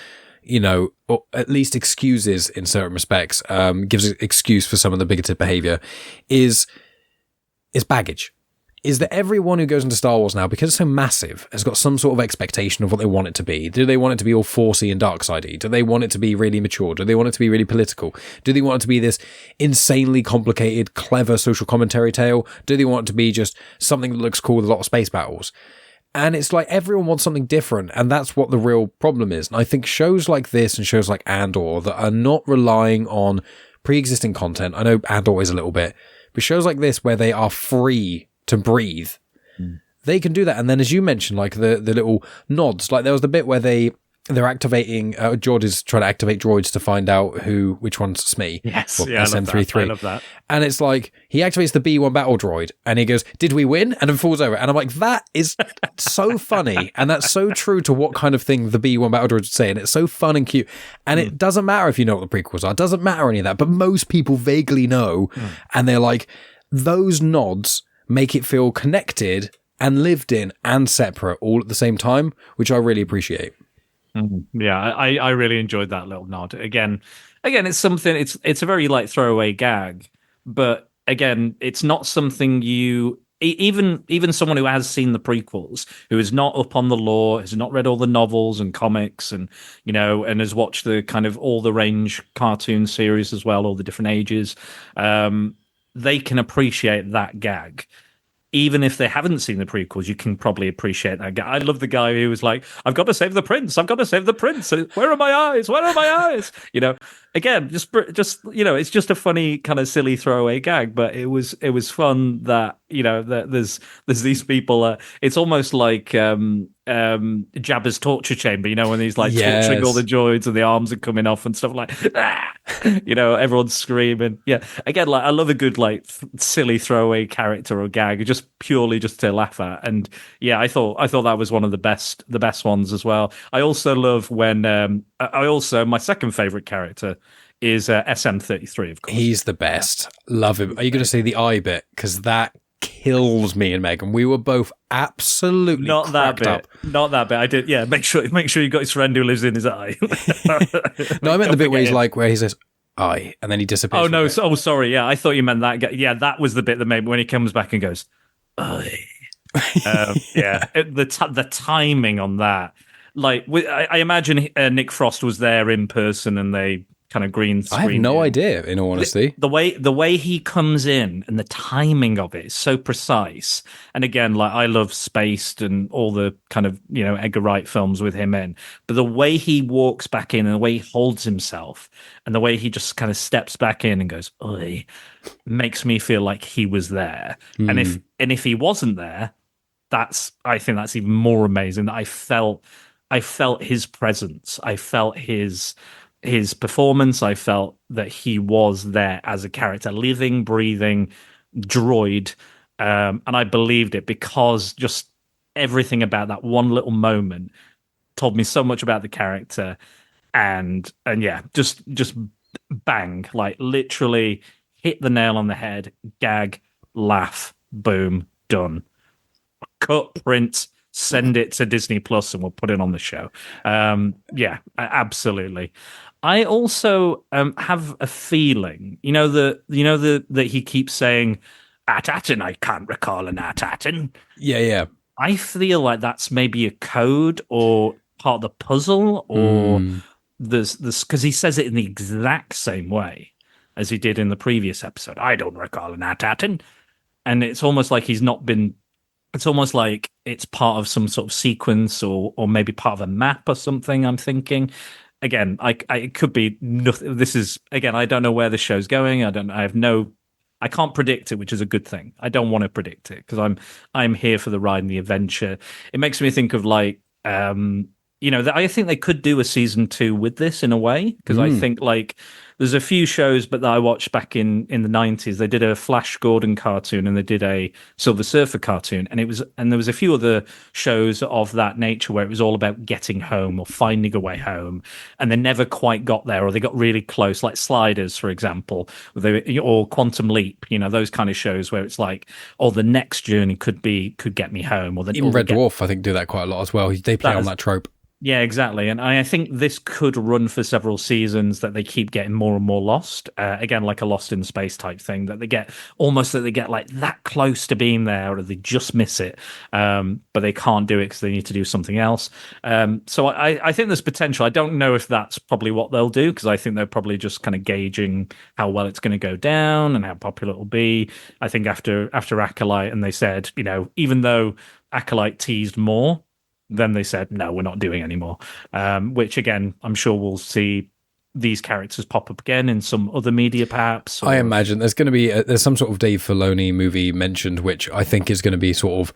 or at least excuses in certain respects, gives an excuse for some of the bigoted behavior, is baggage. Is that everyone who goes into Star Wars now, because it's so massive, has got some sort of expectation of what they want it to be. Do they want it to be all Forcey and dark-sidey? Do they want it to be really mature? Do they want it to be really political? Do they want it to be this insanely complicated, clever social commentary tale? Do they want it to be just something that looks cool with a lot of space battles? And it's like everyone wants something different, and that's what the real problem is. And I think shows like this and shows like Andor that are not relying on pre-existing content, I know Andor is a little bit, but shows like this where they are free to breathe, they can do that. And then, as you mentioned, like the little nods, like there was the bit where they're activating, George is trying to activate droids to find out which one's Smee. Yes, SM33. I love that. And it's like, he activates the B1 battle droid, and he goes, did we win? And then falls over. And I'm like, that is so funny. And that's so true to what kind of thing the B1 battle droid would say. And it's so fun and cute. And it doesn't matter if you know what the prequels are. It doesn't matter any of that. But most people vaguely know. And they're like, those nods make it feel connected and lived in and separate all at the same time, which I really appreciate. Yeah, I really enjoyed that little nod. Again, it's something. It's a very like throwaway gag, but again, it's not something even someone who has seen the prequels, who is not up on the lore, has not read all the novels and comics, and and has watched the kind of all the range cartoon series as well, all the different ages. They can appreciate that gag. Even if they haven't seen the prequels, you can probably appreciate that guy. I love the guy who was like, I've got to save the prince. I've got to save the prince. Where are my eyes? Where are my eyes? Again, just it's just a funny kind of silly throwaway gag, but it was fun that, that there's these people. It's almost like Jabba's torture chamber, when he's like torturing all the droids and the arms are coming off and stuff like, everyone's screaming. Yeah. Again, like I love a good like silly throwaway character or gag, just purely just to laugh at. And yeah, I thought that was one of the best ones as well. I also love when my second favorite character is SM33, of course. He's the best. Love him. Are you going to say the eye bit? Because that kills me and Megan. We were both absolutely not that bit. Up. Not that bit. I did. Yeah, make sure you got his friend who lives in his eye. No, I meant the bit where he's like, where he says eye, and then he disappears. Oh no! Oh, sorry. Yeah, I thought you meant that. Yeah, that was the bit that made when he comes back and goes eye. The timing on that. Like, I imagine Nick Frost was there in person, and they kind of green screen. I have no idea, in all honesty. The way he comes in and the timing of it is so precise. And again, like I love Spaced and all the kind of Edgar Wright films with him in. But the way he walks back in and the way he holds himself and the way he just kind of steps back in and goes, "Oi," makes me feel like he was there. And if he wasn't there, I think that's even more amazing. That I felt his presence. I felt his performance. I felt that he was there as a character, living, breathing, droid. And I believed it because just everything about that one little moment told me so much about the character. And yeah, just bang, like literally hit the nail on the head, gag, laugh, boom, done. Cut, print, send it to Disney Plus, and we'll put it on the show. Yeah, absolutely. I also have a feeling, that he keeps saying, "At Attin, I can't recall an At Attin." Yeah, yeah. I feel like that's maybe a code or part of the puzzle, or there's this because he says it in the exact same way as he did in the previous episode. I don't recall an At Attin, and it's almost like he's not been. It's almost like it's part of some sort of sequence, or maybe part of a map or something. I'm thinking. Again, it could be nothing. This is again. I don't know where the show's going. I don't. I have no. I can't predict it, which is a good thing. I don't want to predict it because I'm here for the ride and the adventure. It makes me think of like I think they could do a season 2 with this in a way because I think like there's a few shows but that I watched back in the 90s. They did a Flash Gordon cartoon and they did a Silver Surfer cartoon, and there was a few other shows of that nature where it was all about getting home or finding a way home, and they never quite got there, or they got really close, like Sliders, for example, or Quantum Leap. Those kind of shows where it's like, oh, the next journey could get me home, or even Red Dwarf, I think, do that quite a lot as well. They play on that trope. Yeah, exactly. And I think this could run for several seasons, that they keep getting more and more lost. Again, like a Lost in Space type thing, that they get like that close to being there, or they just miss it. But they can't do it because they need to do something else. So I think there's potential. I don't know if that's probably what they'll do, because I think they're probably just kind of gauging how well it's going to go down and how popular it'll be. I think after Acolyte, and they said, even though Acolyte teased more, then they said, no, we're not doing anymore. Which, again, I'm sure we'll see these characters pop up again in some other media, perhaps. I imagine there's going to be there's some sort of Dave Filoni movie mentioned, which I think is going to be sort of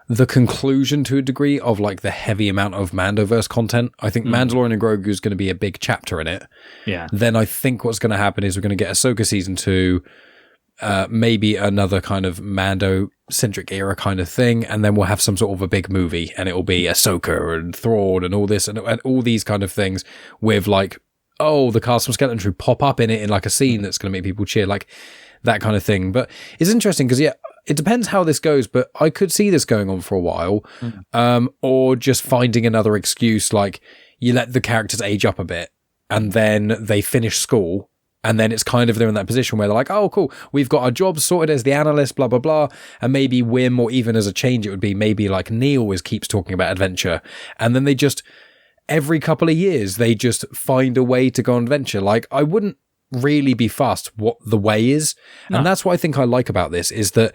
the conclusion to a degree of like the heavy amount of Mandoverse content. I think Mandalorian and Grogu is going to be a big chapter in it. Yeah. Then I think what's going to happen is we're going to get Ahsoka season 2, maybe another kind of Mando-centric era kind of thing, and then we'll have some sort of a big movie, and it'll be Ahsoka and Thrawn and all this, and all these kind of things with like, oh, the cast from Skeleton Crew pop up in it in like a scene that's going to make people cheer, like that kind of thing. But it's interesting because, yeah, it depends how this goes, but I could see this going on for a while, or just finding another excuse, like you let the characters age up a bit, and then they finish school, and then it's kind of they're in that position where they're like, oh, cool, we've got our jobs sorted as the analyst, blah, blah, blah. And maybe Wim, or even as a change, it would be maybe like Neel always keeps talking about adventure. And then they just, every couple of years, they just find a way to go on adventure. Like, I wouldn't really be fussed what the way is. No. And that's what I think I like about this, is that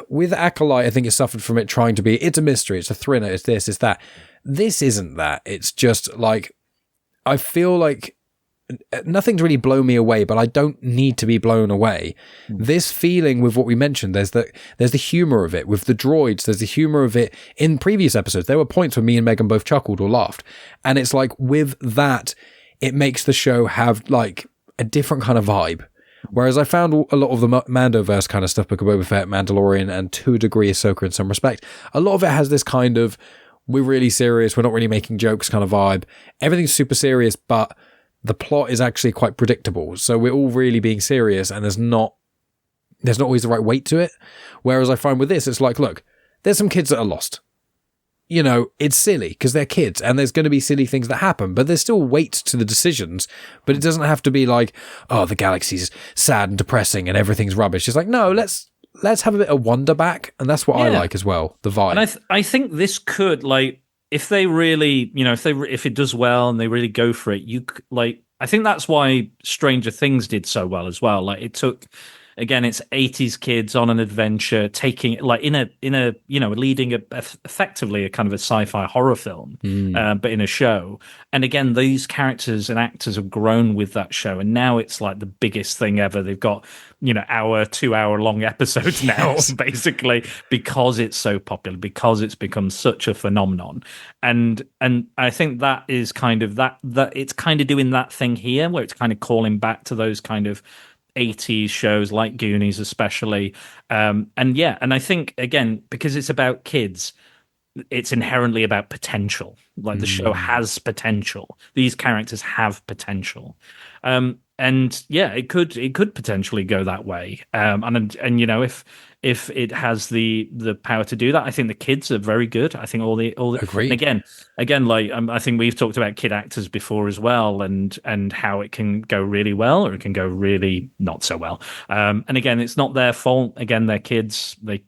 with Acolyte, I think it suffered from it trying to be, it's a mystery, it's a thriller, it's this, it's that. This isn't that. It's just like, I feel like nothing's really blown me away, but I don't need to be blown away. This feeling with what we mentioned, there's the humor of it with the droids, there's the humor of it in previous episodes. There were points where me and Megan both chuckled or laughed, and it's like with that, it makes the show have like a different kind of vibe. Whereas I found a lot of the Mandoverse kind of stuff, Book of Boba Fett, Mandalorian, and to a degree Ahsoka in some respect, a lot of it has this kind of, we're really serious, we're not really making jokes kind of vibe. Everything's super serious, but the plot is actually quite predictable. So we're all really being serious, and there's not always the right weight to it. Whereas I find with this, it's like, look, there's some kids that are lost. It's silly because they're kids, and there's going to be silly things that happen, but there's still weight to the decisions. But it doesn't have to be like, oh, the galaxy's sad and depressing and everything's rubbish. It's like, no, let's have a bit of wonder back. And that's what I like as well, the vibe. And I think this could, like, if they really, if it does well and they really go for it, I think that's why Stranger Things did so well as well. Like, it took, again, it's 80s kids on an adventure, taking, like, in a leading effectively a kind of a sci-fi horror film, but in a show. And again, these characters and actors have grown with that show, and now it's like the biggest thing ever. They've got 2-hour long episodes now, basically, because it's so popular, because it's become such a phenomenon. And I think that is kind of that it's kind of doing that thing here, where it's kind of calling back to those kind of 80s shows like Goonies, especially. And I think, again, because it's about kids, it's inherently about potential. Like the show has potential. These characters have potential. And yeah, it could potentially go that way. And if it has the power to do that, I think the kids are very good. I think all the Agreed. and again, like I think we've talked about kid actors before as well, and how it can go really well or it can go really not so well. And again, it's not their fault. Again, they're kids. They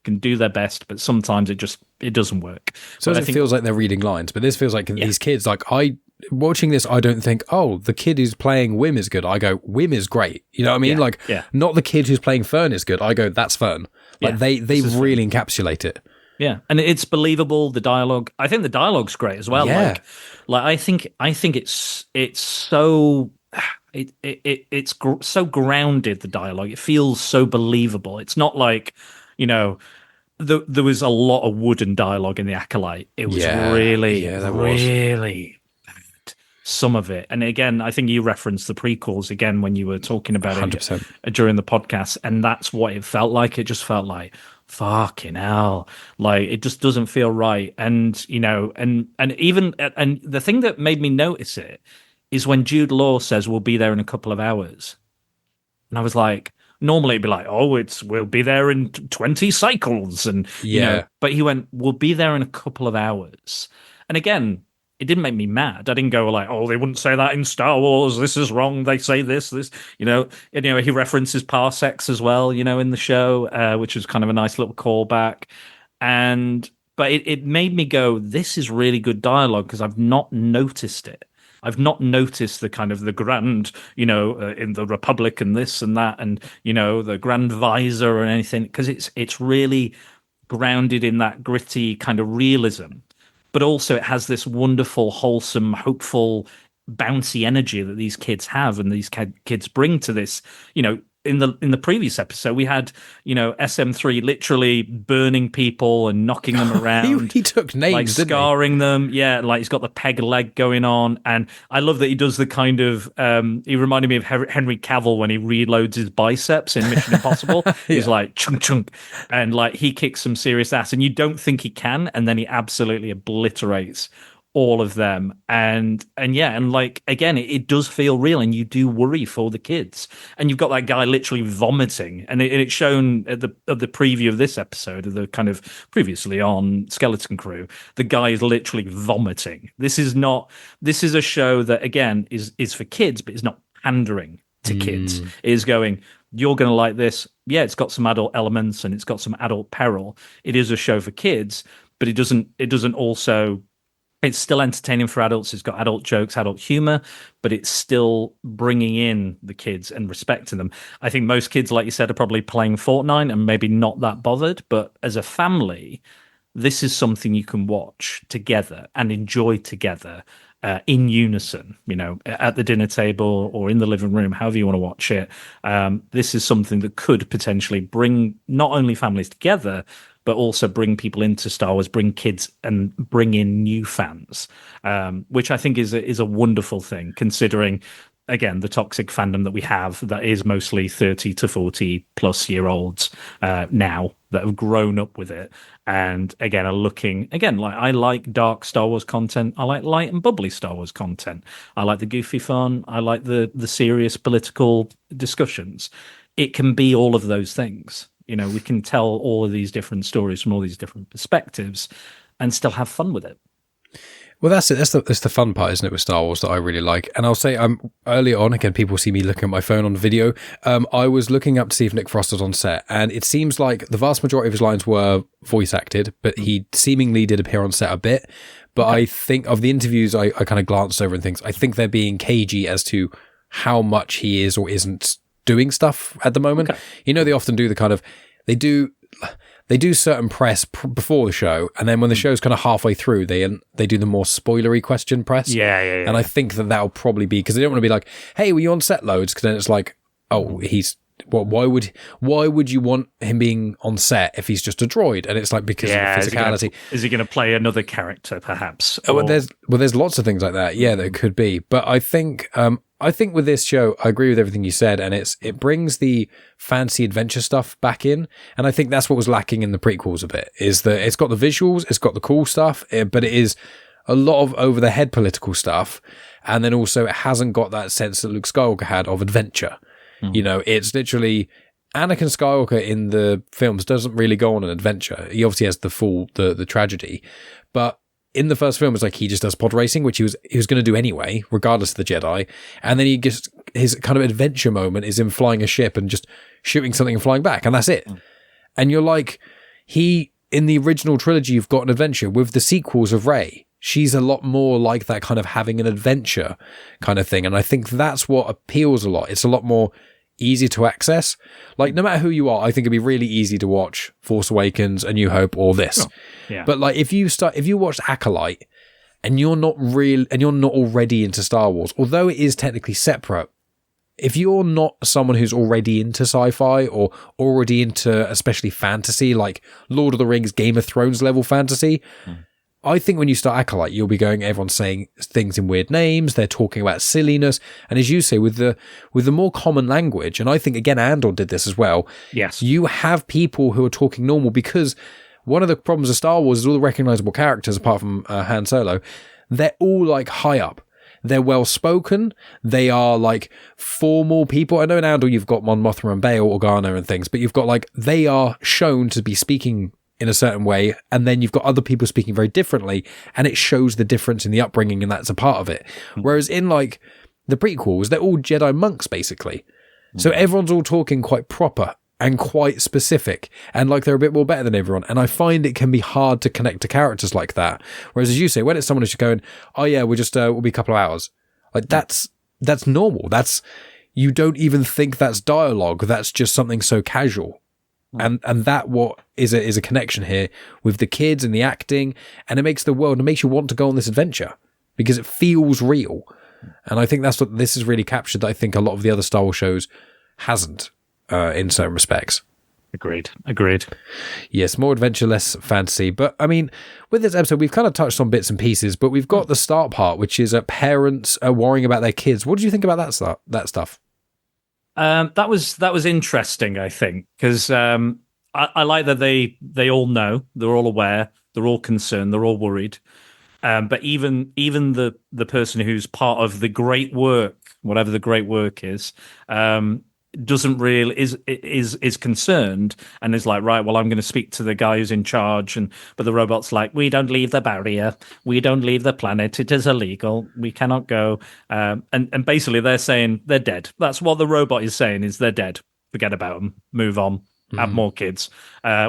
can do their best, but sometimes it doesn't work. So it feels like they're reading lines, but this feels like these kids, like watching this, I don't think, oh, the kid who's playing Wim is good. I go, Wim is great. You know what I mean? Not the kid who's playing Fern is good. I go, that's Fern. Like they really encapsulate it. Yeah, and it's believable. The dialogue, I think the dialogue's great as well. Yeah. Like I think it's so it's so grounded. The dialogue, it feels so believable. It's not like, there was a lot of wooden dialogue in The Acolyte. It was really bad, some of it. And again, I think you referenced the prequels again when you were talking about 100%. it during the podcast, and that's what it felt like. It just felt like, fucking hell, like it just doesn't feel right. And and the thing that made me notice it is when Jude Law says we'll be there in a couple of hours, and I was like, normally it'd be like, oh, we'll be there in 20 cycles, and but he went, we'll be there in a couple of hours. And again, it didn't make me mad. I didn't go like, oh, they wouldn't say that in Star Wars. This is wrong. They say this. He references parsecs as well, in the show, which was kind of a nice little callback. But it made me go, this is really good dialogue because I've not noticed it. I've not noticed the kind of the grand, in the Republic and this and that, and the Grand Visor or anything, because it's really grounded in that gritty kind of realism, but also it has this wonderful, wholesome, hopeful, bouncy energy that these kids have and these kids bring to this. In the previous episode, we had SM3 literally burning people and knocking them around. he took names, like scarring them. Yeah, like he's got the peg leg going on, and I love that he does the kind of. He reminded me of Henry Cavill when he reloads his biceps in Mission Impossible. He's like chunk chunk, and like he kicks some serious ass, and you don't think he can, and then he absolutely obliterates all of them. And like again, it does feel real, and you do worry for the kids. And you've got that guy literally vomiting, and it's shown at the preview of this episode, of the kind of previously on Skeleton Crew, the guy is literally vomiting. This is a show that again is for kids, but is not pandering to kids. It is going, you're going to like this. Yeah, it's got some adult elements and it's got some adult peril. It is a show for kids, but it doesn't also. It's still entertaining for adults. It's got adult jokes, adult humor, but it's still bringing in the kids and respecting them. I think most kids, like you said, are probably playing Fortnite and maybe not that bothered. But as a family, this is something you can watch together and enjoy together in unison, at the dinner table or in the living room, however you want to watch it. This is something that could potentially bring not only families together, but also bring people into Star Wars, bring kids and bring in new fans, which I think is a wonderful thing, considering, again, the toxic fandom that we have that is mostly 30 to 40 plus year olds now that have grown up with it. And again, are looking, again, like I like dark Star Wars content. I like light and bubbly Star Wars content. I like the goofy fun. I like the serious political discussions. It can be all of those things. We can tell all of these different stories from all these different perspectives and still have fun with it. Well, that's it. That's the fun part, isn't it, with Star Wars that I really like. And I'll say, earlier on, again, people see me looking at my phone on video. I was looking up to see if Nick Frost was on set, and it seems like the vast majority of his lines were voice acted, but he seemingly did appear on set a bit. But okay. I think of the interviews I kind of glanced over and things, I think they're being cagey as to how much he is or isn't doing stuff at the moment. Okay. They often do the kind of, they do certain press before the show, and then when the show's kind of halfway through, they do the more spoilery question press. Yeah. And I think that'll probably be, because they don't want to be like, hey, were you on set loads? Because then it's like, oh, why would you want him being on set if he's just a droid? And it's like, because of the physicality. Is he going to play another character, perhaps? Well, there's lots of things like that. Yeah, there could be. But I think I think with this show, I agree with everything you said, and it brings the fancy adventure stuff back in, and I think that's what was lacking in the prequels a bit, is that it's got the visuals, it's got the cool stuff, but it is a lot of over-the-head political stuff, and then also it hasn't got that sense that Luke Skywalker had of adventure. You know, it's literally... Anakin Skywalker in the films doesn't really go on an adventure. He obviously has the tragedy, but in the first film, it's like he just does pod racing, which he was going to do anyway, regardless of the Jedi. And then he just, his kind of adventure moment is him flying a ship and just shooting something and flying back, and that's it. And you're like, in the original trilogy, you've got an adventure. With the sequels of Rey, she's a lot more like that kind of having an adventure kind of thing. And I think that's what appeals a lot. It's a lot more easy to access. Like, no matter who you are, I think it'd be really easy to watch Force Awakens, A New Hope, or this. Oh, yeah. But like, if you watched Acolyte and you're not already into Star Wars, although it is technically separate, if you're not someone who's already into sci-fi or already into especially fantasy, like Lord of the Rings, Game of Thrones level fantasy, I think when you start Acolyte, you'll be going, everyone's saying things in weird names, they're talking about silliness, and as you say, with the more common language, and I think, again, Andor did this as well, yes, you have people who are talking normal, because one of the problems of Star Wars is all the recognizable characters, apart from Han Solo, they're all, like, high up. They're well-spoken, they are, like, formal people. I know in Andor you've got Mon Mothma and Bail, Organa and things, but you've got, like, they are shown to be speaking in a certain way, and then you've got other people speaking very differently, and it shows the difference in the upbringing, and that's a part of it. Whereas in, like, the prequels, they're all Jedi monks, basically. So everyone's all talking quite proper and quite specific, and like they're a bit more better than everyone. And I find it can be hard to connect to characters like that. Whereas, as you say, when it's someone who's just going, oh yeah, we'll be a couple of hours. Like, that's normal. You don't even think that's dialogue. That's just something so casual. And that what is a connection here with the kids and the acting, and it makes the world, it makes you want to go on this adventure because it feels real. And I think that's what this has really captured, that I think a lot of the other Star Wars shows hasn't in certain respects. Agreed. Yes, more adventure, less fantasy. But I mean, with this episode, we've kind of touched on bits and pieces, but we've got the start part, which is parents worrying about their kids. What do you think about that stuff? That was interesting, I think, because I like that they all know, they're all aware, they're all concerned, they're all worried. But even the person who's part of the great work, whatever the great work is, doesn't really is concerned and is like, right, well, I'm going to speak to the guy who's in charge, but the robot's like, we don't leave the barrier, we don't leave the planet, it is illegal, we cannot go, and basically they're saying they're dead. That's what the robot is saying, is they're dead, forget about them, move on, have more kids.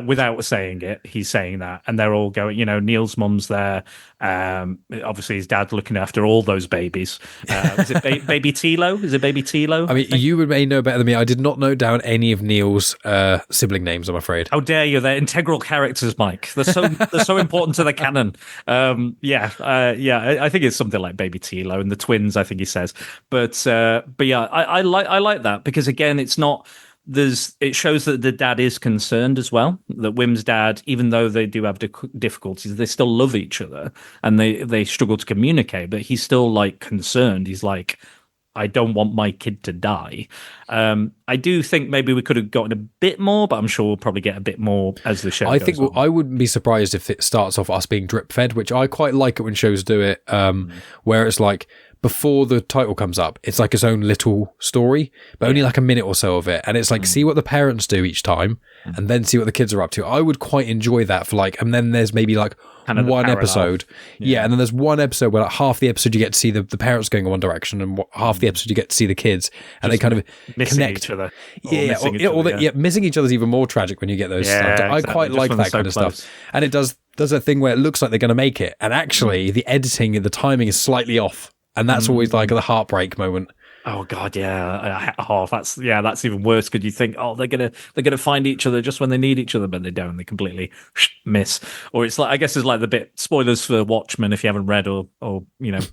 Without saying it, he's saying that, and they're all going, Neil's mum's there, obviously his dad looking after all those babies. Is it baby Tilo? Is it baby Tilo? I mean, you may know better than me. I did not note down any of Neil's sibling names, I'm afraid. How dare you? They're integral characters, Mike. They're so important to the canon. I think it's something like baby Tilo and the twins, I think he says. But yeah, I like that, because again, it's not, it shows that the dad is concerned as well, that Wim's dad, even though they do have difficulties, they still love each other, and they struggle to communicate, but he's still, like, concerned. He's like, I don't want my kid to die. I do think maybe we could have gotten a bit more, but I'm sure we'll probably get a bit more as the show goes on. I wouldn't be surprised if it starts off us being drip fed, which I quite like it when shows do it, where it's like, before the title comes up, it's like its own little story, but only like a minute or so of it. And it's like, see what the parents do each time, and then see what the kids are up to. I would quite enjoy that for like, and then there's maybe like kind of one episode. Yeah. And then there's one episode where like half the episode you get to see the parents going in one direction, and half the episode you get to see the kids, and just they kind of connect. Each other. Missing each other is even more tragic when you get those stuff. Exactly. I quite like that kind of stuff. And it does a thing where it looks like they're going to make it, and actually the editing and the timing is slightly off. And that's always like the heartbreak moment. Oh God, yeah. That's even worse, because you think, oh, they're gonna find each other just when they need each other, but they don't. They completely miss. Or it's like, I guess it's like the bit, spoilers for Watchmen if you haven't read or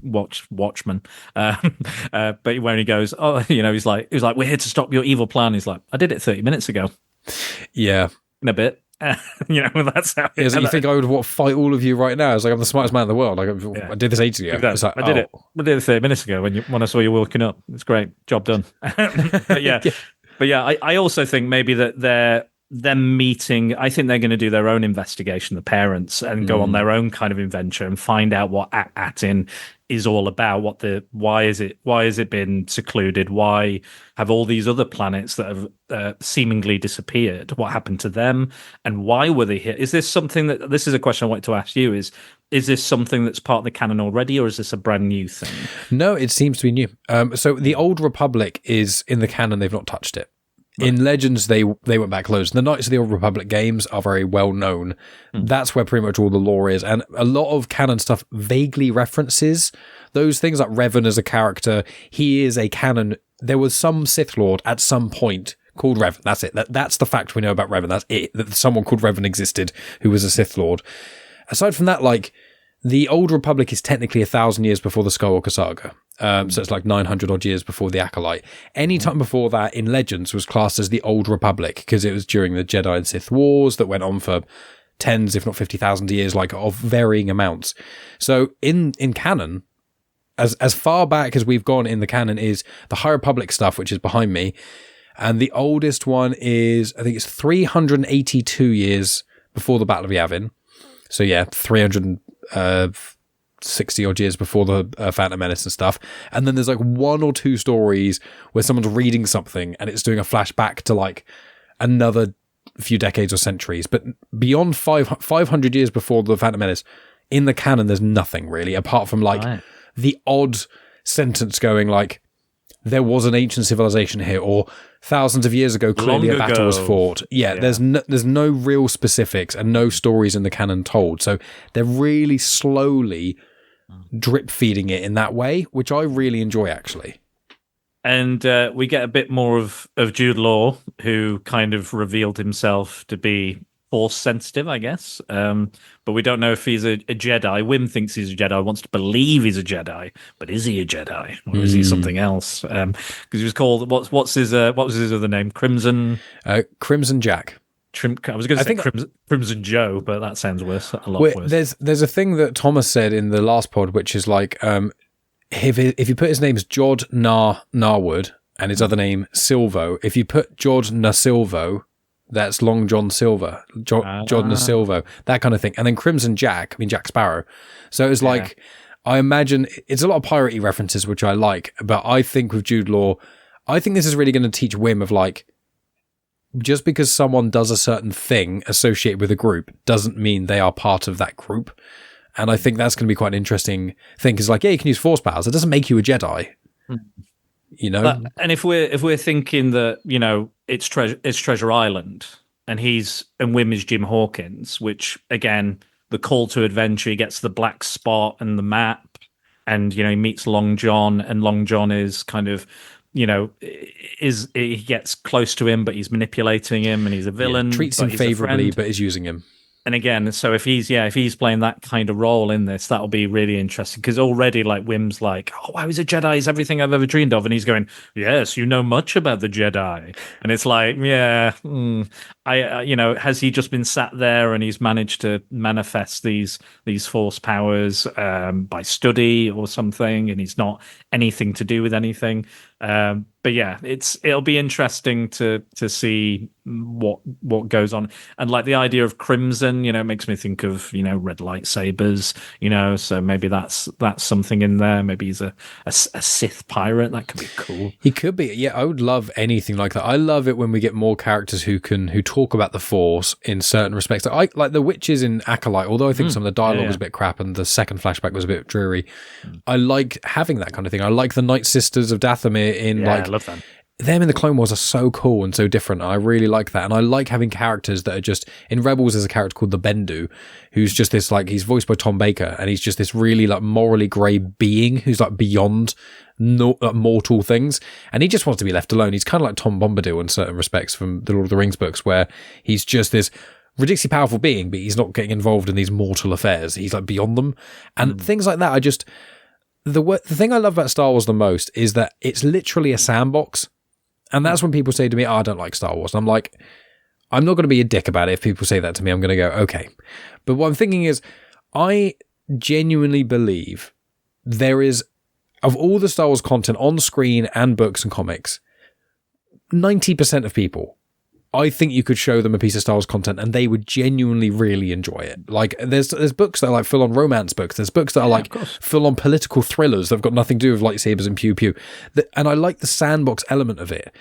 watched Watchmen. But when he goes, oh, he's like, we're here to stop your evil plan. He's like, I did it 30 minutes ago. Yeah. In a bit. That's how. Is it, you think I would fight all of you right now? It's like I'm the smartest man in the world. Like I did this ages ago. Exactly. It's like, I did it. I did it 30 minutes ago when I saw you walking up. It's great, job done. But yeah, I also think maybe that them meeting. I think they're going to do their own investigation, the parents, and go on their own kind of adventure and find out what Attin is all about. Why is it been secluded? Why have all these other planets that have seemingly disappeared? What happened to them? And why were they here? Is this something that this is a question I wanted to ask you? Is this something that's part of the canon already, or is this a brand new thing? No, it seems to be new. So the Old Republic is in the canon; they've not touched it. Right. In Legends, they went back loads. The Knights of the Old Republic games are very well known. That's where pretty much all the lore is, and a lot of canon stuff vaguely references those things. Like Revan as a character, he is a canon. There was some Sith Lord at some point called Revan. That's it. That's the fact we know about Revan. That's it. That someone called Revan existed who was a Sith Lord. Aside from that, like the Old Republic is technically 1,000 years before the Skywalker saga. So it's like 900 odd years before the Acolyte. Any time before that in Legends was classed as the Old Republic because it was during the Jedi and Sith Wars that went on for tens, if not 50,000 years, like of varying amounts. So in canon, as far back as we've gone in the canon is the High Republic stuff, which is behind me. And the oldest one is, I think it's 382 years before the Battle of Yavin. So yeah, 360 odd years before the Phantom Menace and stuff. And then there's like one or two stories where someone's reading something and it's doing a flashback to like another few decades or centuries. But beyond 500 years before the Phantom Menace, in the canon, there's nothing really, apart from like the odd sentence going like, there was an ancient civilization here, or thousands of years ago, clearly a battle was fought. Yeah, there's no real specifics and no stories in the canon told. So they're really slowly drip feeding it in that way, which I really enjoy, actually. And we get a bit more of Jude Law, who kind of revealed himself to be Force sensitive, I guess. But we don't know if he's a Jedi. Wim thinks he's a Jedi, wants to believe he's a Jedi, but is he a Jedi or is he something else? Because he was called what was his other name? Crimson Jack. I was going to say Crimson Joe, but that sounds worse. A lot worse. There's a thing that Thomas said in the last pod, which is like, if you put his name as Jod Narwood and his other name Silvo, if you put Jod Nasilvo, that's Long John Silver, Jod Nasilvo, that kind of thing. And then Crimson Jack, I mean Jack Sparrow. So it's like, I imagine it's a lot of piratey references, which I like, but I think with Jude Law, I think this is really going to teach Wim of like, just because someone does a certain thing associated with a group doesn't mean they are part of that group. And I think that's going to be quite an interesting thing, because like, yeah, you can use force powers. It doesn't make you a Jedi. You know? And if we're thinking that, you know, it's Treasure Island and Wim is Jim Hawkins, which again, the call to adventure, he gets the black spot and the map, and you know, he meets Long John, and Long John is kind of, you know, he gets close to him, but he's manipulating him, and he's a villain. Treats him favorably, but is using him. And again, so if he's playing that kind of role in this, that'll be really interesting, because already like Wim's like, oh, I was a Jedi, he's everything I've ever dreamed of, and he's going, yes, you know much about the Jedi, and it's like, has he just been sat there and he's managed to manifest these force powers by study or something, and he's not anything to do with anything. But yeah, it'll be interesting to see what goes on. And like the idea of crimson, you know, makes me think of, you know, red lightsabers, you know, so maybe that's something in there. Maybe he's a Sith pirate. That could be cool. He could be. Yeah, I would love anything like that. I love it when we get more characters who talk about the Force in certain respects. Like the witches in Acolyte, although I think some of the dialogue was a bit crap and the second flashback was a bit dreary. I like having that kind of thing. I like the Night Sisters of Dathomir in I love them. Them in the Clone Wars are so cool and so different. I really like that. And I like having characters that are just, in Rebels there's a character called the Bendu, who's just this, like, he's voiced by Tom Baker, and he's just this really like morally grey being who's like beyond mortal things, and he just wants to be left alone. He's kind of like Tom Bombadil in certain respects from the Lord of the Rings books, where he's just this ridiculously powerful being, but he's not getting involved in these mortal affairs. He's like beyond them. And things like that, I just, the thing I love about Star Wars the most is that it's literally a sandbox. And that's when people say to me, I don't like Star Wars. And I'm like, I'm not going to be a dick about it. If people say that to me, I'm going to go, okay. But what I'm thinking is, I genuinely believe there is, of all the Star Wars content on screen and books and comics, 90% of people, I think you could show them a piece of Star Wars content and they would genuinely really enjoy it. Like, there's books that are like full-on romance books. There's books that are like full-on political thrillers that have got nothing to do with lightsabers and pew-pew. And I like the sandbox element of it.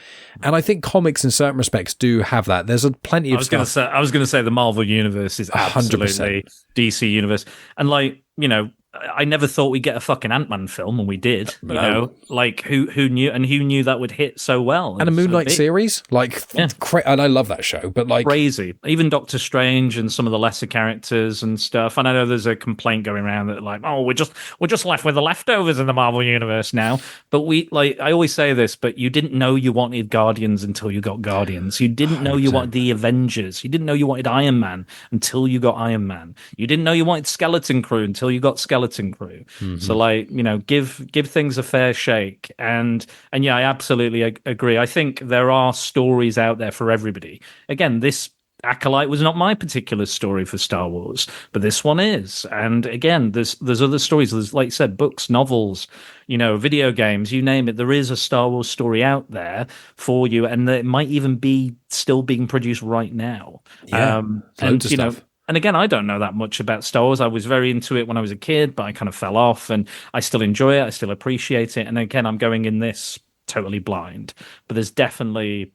And I think comics in certain respects do have that. There's plenty of stuff. I was going to say the Marvel Universe is absolutely 100%. DC Universe. And like, you know, I never thought we'd get a fucking Ant-Man film, and we did. You know, like who knew that would hit so well, and a Moon Knight series, like, and I love that show, but like crazy. Even Doctor Strange and some of the lesser characters and stuff. And I know there's a complaint going around that like, oh, we're just left with the leftovers in the Marvel Universe now. But I always say this, but you didn't know you wanted Guardians until you got Guardians. You didn't know 100%. You wanted the Avengers. You didn't know you wanted Iron Man until you got Iron Man. You didn't know you wanted Skeleton Crew until you got Skeleton Crew. Mm-hmm. So like, you know, give things a fair shake. And yeah, I absolutely agree. I think there are stories out there for everybody. Again, this Acolyte was not my particular story for Star Wars, but this one is. And again, there's other stories. There's, like you said, books, novels, you know, video games, you name it. There is a Star Wars story out there for you, and it might even be still being produced right now. Yeah, and you know. And again, I don't know that much about Star Wars. I was very into it when I was a kid, but I kind of fell off, and I still enjoy it. I still appreciate it. And again, I'm going in this totally blind, but there's definitely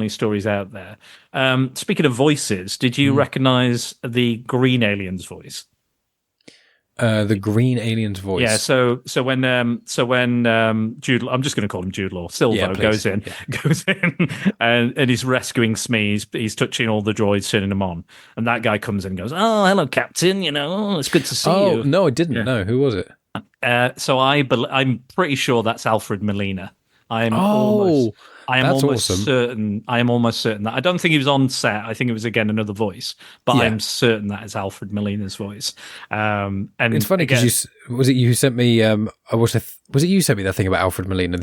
stories out there. Speaking of voices, did you recognize the green alien's voice? The green alien's voice. Yeah. So when Jude, I'm just going to call him Jude Law, Silvo goes in, and he's rescuing Smee. He's touching all the droids, turning them on, and that guy comes in and goes, "Oh, hello, Captain. You know, it's good to see you." Oh no, I didn't know. Who was it? So I'm pretty sure that's Alfred Molina. I am almost certain that I don't think he was on set. I think it was again another voice, but I'm certain that is Alfred Molina's voice. And it's funny because was it you who sent me? Was it you sent me that thing about Alfred Molina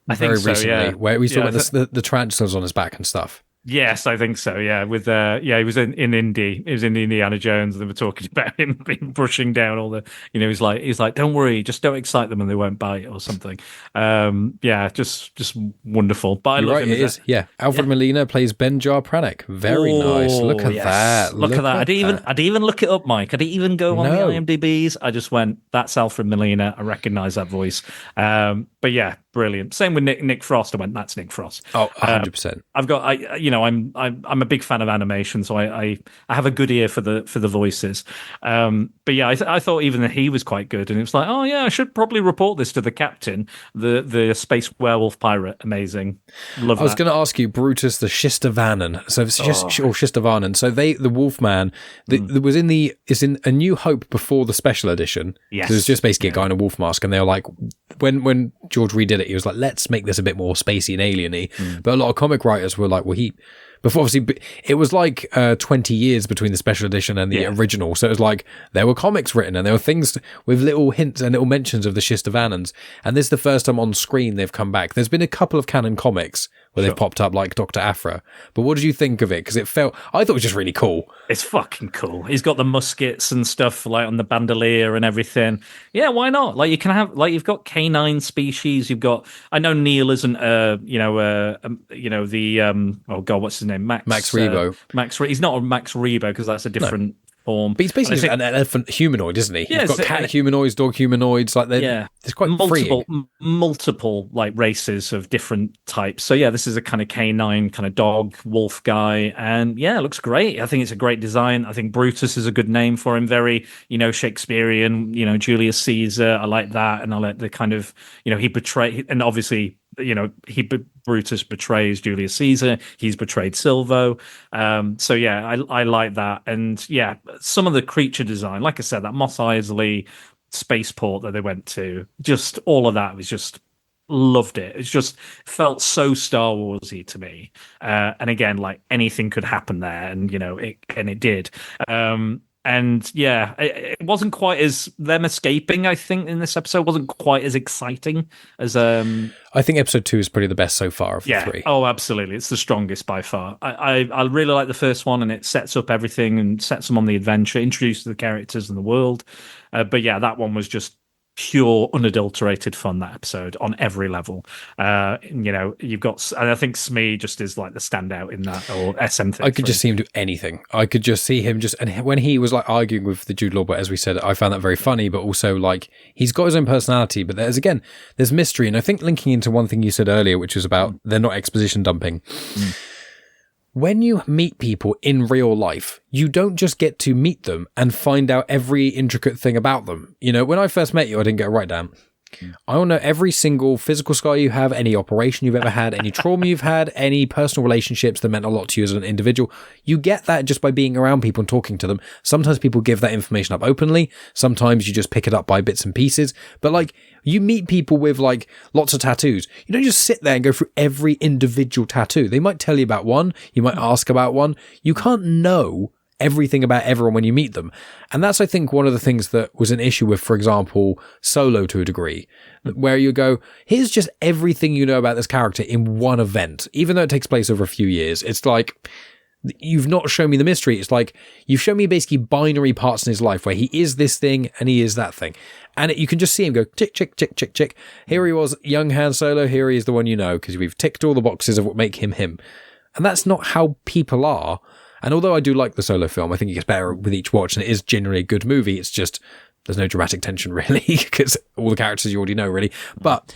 very recently, where we saw the tarantulas on his back and stuff. Yes, I think so. Yeah, with he was in Indy. He was in Indiana Jones, and they were talking about him brushing down all the. You know, he's like, don't worry, just don't excite them, and they won't bite or something. Yeah, just wonderful. But I love him. It is. Yeah, Alfred Molina plays Ben-Jar Pranik. Very nice. Look at that. Look at that. I didn't even look it up, Mike. I didn't even go on the IMDb's. I just went, that's Alfred Molina. I recognize that voice. But yeah, brilliant. Same with Nick Frost. I went, that's Nick Frost. Oh, 100%. I've got I'm a big fan of animation, so I have a good ear for the voices. But yeah, I thought even that he was quite good, and it was like, oh yeah, I should probably report this to the captain, the space werewolf pirate. Amazing, love. I was going to ask you, Brutus the Shistavanen. So or Shistavanen. So the Wolfman is in A New Hope before the special edition. Yes, so it was just basically a guy in a wolf mask, and they were like, when George redid it, he was like, let's make this a bit more spacey and alien-y. But a lot of comic writers were like, well, before, obviously, it was like 20 years between the special edition and the original. So it was like there were comics written and there were things with little hints and little mentions of the Shistavanans. And this is the first time on screen they've come back. There's been a couple of canon comics where they've popped up, like Dr. Aphra. But what did you think of it? Because I thought it was just really cool. It's fucking cool. He's got the muskets and stuff like on the bandolier and everything. Yeah, why not? Like you can have, like you've got canine species. You've got, I know Neel isn't, oh God, what's his name? Max Rebo. He's not a Max Rebo because that's a different form. But he's basically an elephant humanoid, isn't he? Yeah, you've got cat humanoids, dog humanoids. Like there's quite multiple like races of different types. So yeah, this is a kind of canine, kind of dog, wolf guy, and yeah, it looks great. I think it's a great design. I think Brutus is a good name for him. Very, Shakespearean. Julius Caesar. I like that, and I like the kind of he betrayed, and obviously. Brutus betrays Julius Caesar. He's betrayed Silvo. So yeah, I like that. And yeah, some of the creature design, like I said, that Mos Eisley spaceport that they went to, just all of that was just loved it. It's just felt so Star Warsy to me. And again, like anything could happen there, and it did. And yeah, it wasn't quite as them escaping. I think in this episode wasn't quite as exciting as I think episode 2 is probably the best so far of the three. Oh, absolutely, it's the strongest by far. I really like the first one, and it sets up everything and sets them on the adventure, introduces the characters and the world. But yeah, that one was just pure unadulterated fun, that episode, on every level. You've got, and I think Smee just is like the standout in that, or SM33. I could just see him do anything. I could just see him and when he was like arguing with the Jude Law, but as we said, I found that very funny, but also like he's got his own personality, but there's mystery. And I think linking into one thing you said earlier, which was about they're not exposition dumping. When you meet people in real life, you don't just get to meet them and find out every intricate thing about them. When I first met you, I didn't get a write down. I don't know every single physical scar you have, any operation you've ever had, any trauma you've had, any personal relationships that meant a lot to you as an individual. You get that just by being around people and talking to them. Sometimes people give that information up openly. Sometimes you just pick it up by bits and pieces. But like, you meet people with like lots of tattoos. You don't just sit there and go through every individual tattoo. They might tell you about one. You might ask about one. You can't know everything about everyone when you meet them. And that's, I think, one of the things that was an issue with, for example, Solo to a degree, where you go, here's just everything you know about this character in one event, even though it takes place over a few years. It's like, you've not shown me the mystery. It's like, you've shown me basically binary parts in his life where he is this thing and he is that thing. And you can just see him go, tick, tick, tick, tick, tick. Here he was, young Han Solo. Here he is, the one you know, because we've ticked all the boxes of what make him him. And that's not how people are. And although I do like the Solo film, I think it gets better with each watch, and it is generally a good movie. It's just, there's no dramatic tension really, because all the characters you already know really. But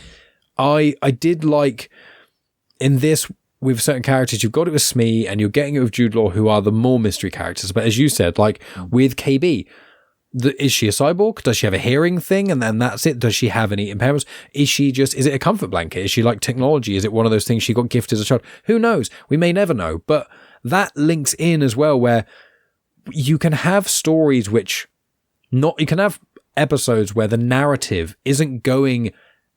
I did like, in this, with certain characters, you've got it with Smee, and you're getting it with Jude Law, who are the more mystery characters. But as you said, like with KB, is she a cyborg? Does she have a hearing thing? And then that's it? Does she have any impairments? Is it a comfort blanket? Is she like technology? Is it one of those things she got gifted as a child? Who knows? We may never know. But that links in as well, where you can have stories you can have episodes where the narrative isn't going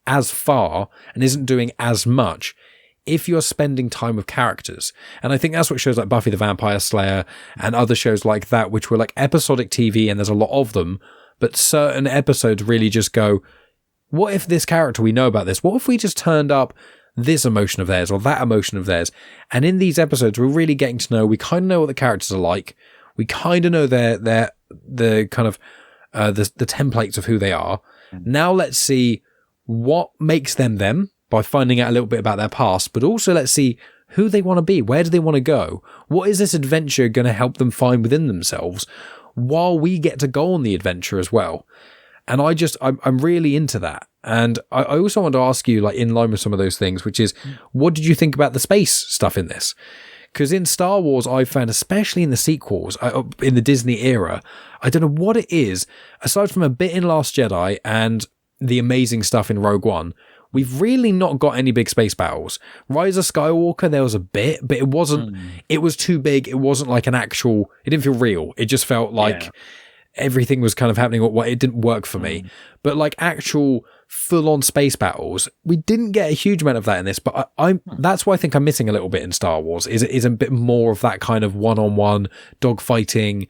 as far and isn't doing as much if you're spending time with characters. And I think that's what shows like Buffy the Vampire Slayer and other shows like that, which were like episodic TV, and there's a lot of them, but certain episodes really just go, what if this character, we know about this, what if we just turned up this emotion of theirs or that emotion of theirs? And in these episodes, we're really getting to know, we kind of know what the characters are like. We kind of know the kind of the templates of who they are. Now let's see what makes them them by finding out a little bit about their past, but also let's see who they want to be. Where do they want to go? What is this adventure going to help them find within themselves while we get to go on the adventure as well? And I'm really into that. And I also want to ask you, like, in line with some of those things, which is, what did you think about the space stuff in this? Because in Star Wars, I've found, especially in the sequels, in the Disney era, I don't know what it is, aside from a bit in Last Jedi and the amazing stuff in Rogue One, we've really not got any big space battles. Rise of Skywalker, there was a bit, but it wasn't, it was too big. It wasn't like an actual, it didn't feel real. It just felt like everything was kind of happening. It didn't work for me. But like actual full-on space battles, we didn't get a huge amount of that in this, but that's why I think I'm missing a little bit in Star Wars, is a bit more of that kind of one-on-one dogfighting,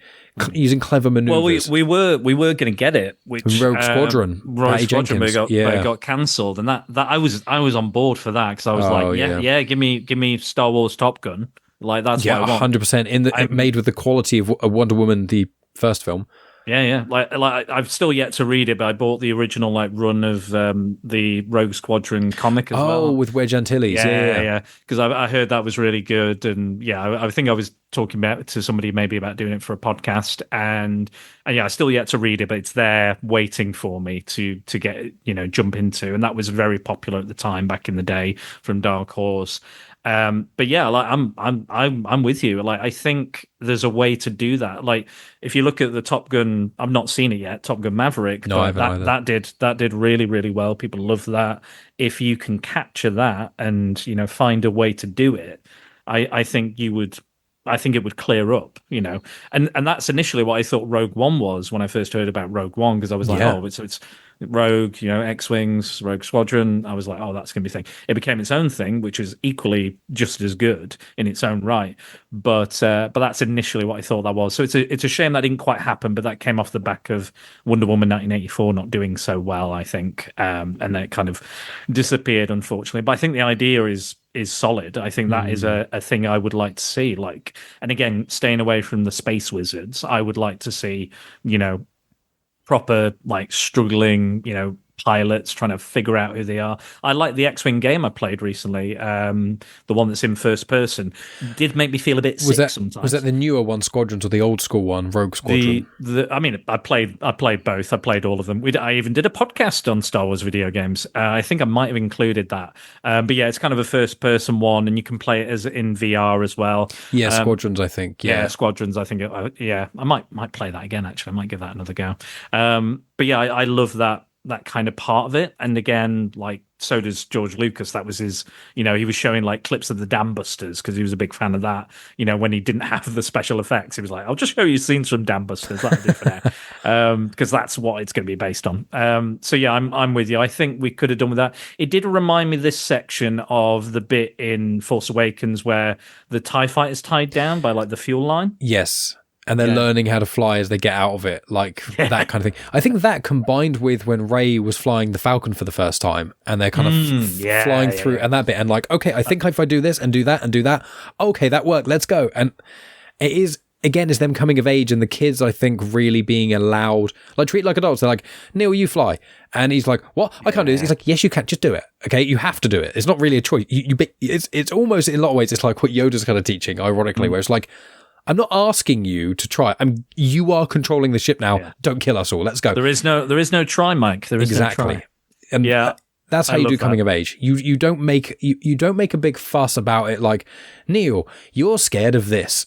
using clever maneuvers. Well, we were going to get it, which Rogue Squadron, got cancelled, and that I was on board for that, because I was give me Star Wars Top Gun, like that's what I want. 100% made with the quality of Wonder Woman, the first film. Yeah. Like I've still yet to read it, but I bought the original run of the Rogue Squadron comic as well. Oh, with Wedge Antilles. Yeah. Because I heard that was really good, and I think I was talking to somebody maybe about doing it for a podcast, and I still yet to read it, but it's there waiting for me to get jump into, and that was very popular at the time back in the day from Dark Horse. But yeah, like I'm with you. Like I think there's a way to do that. Like if you look at the Top Gun, I've not seen it yet, Top Gun Maverick. No, I haven't either. That did really, really well. People love that. If you can capture that and find a way to do it, I think you would I think it would clear up, and that's initially what I thought Rogue One was when I first heard about Rogue One, because I was like, oh, it's Rogue, X-Wings, Rogue Squadron. I was like, oh, that's going to be a thing. It became its own thing, which is equally just as good in its own right. But that's initially what I thought that was. So it's a shame that didn't quite happen, but that came off the back of Wonder Woman 1984 not doing so well, I think, and then it kind of disappeared, unfortunately. But I think the idea is solid. I think that is a thing I would like to see. Like, and again, staying away from the space wizards, I would like to see, proper, like, struggling, pilots trying to figure out who they are. I like the X-Wing game I played recently, the one that's in first person. Did make me feel a bit sick sometimes. Was that the newer one, Squadrons, or the old school one, Rogue Squadron? I mean, I played both. I played all of them. I even did a podcast on Star Wars video games. I think I might have included that. But yeah, it's kind of a first person one, and you can play it as in VR as well. Yeah, Squadrons, I think. Yeah, Squadrons. I think. I might play that again. Actually, I might give that another go. But yeah, I love that kind of part of it. And again, like, so does George Lucas. That was his, he was showing like clips of the Dam Busters because he was a big fan of that. When he didn't have the special effects, he was like, I'll just show you scenes from Dam Busters. That'll do for now. Because that's what it's going to be based on. So yeah, I'm with you. I think we could have done with that. It did remind me this section of the bit in Force Awakens where the TIE fighter is tied down by like the fuel line. Yes. And they're learning how to fly as they get out of it, that kind of thing. I think that combined with when Rey was flying the Falcon for the first time, and they're kind of flying through, and that bit, and like, okay, I think if I do this and do that and do that, okay, that worked, let's go. And it is, again, it's them coming of age, and the kids, I think, really being allowed, like, treat like adults. They're like, Neel, you fly. And he's like, what? I can't do this. He's like, yes, you can. Just do it. Okay, you have to do it. It's not really a choice. It's almost, in a lot of ways, it's like what Yoda's kind of teaching, ironically, where it's like, I'm not asking you to try. You are controlling the ship now. Yeah. Don't kill us all. Let's go. There is no try, Mike. There is exactly. No try. And that's how you do coming of age. You don't make a big fuss about it. Like, Neel, you're scared of this.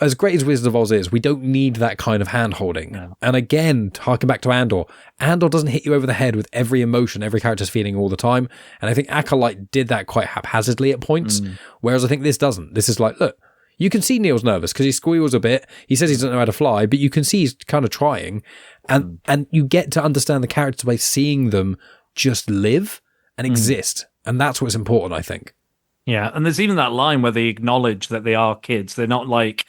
As great as Wizard of Oz is, we don't need that kind of hand holding. No. And again, harken back to Andor. Andor doesn't hit you over the head with every emotion every character's feeling all the time. And I think Acolyte did that quite haphazardly at points. Whereas I think this doesn't. This is like, look. You can see Neil's nervous because he squeals a bit. He says he doesn't know how to fly, but you can see he's kind of trying. And you get to understand the characters by seeing them just live and exist. And that's what's important, I think. Yeah, and there's even that line where they acknowledge that they are kids. They're not like,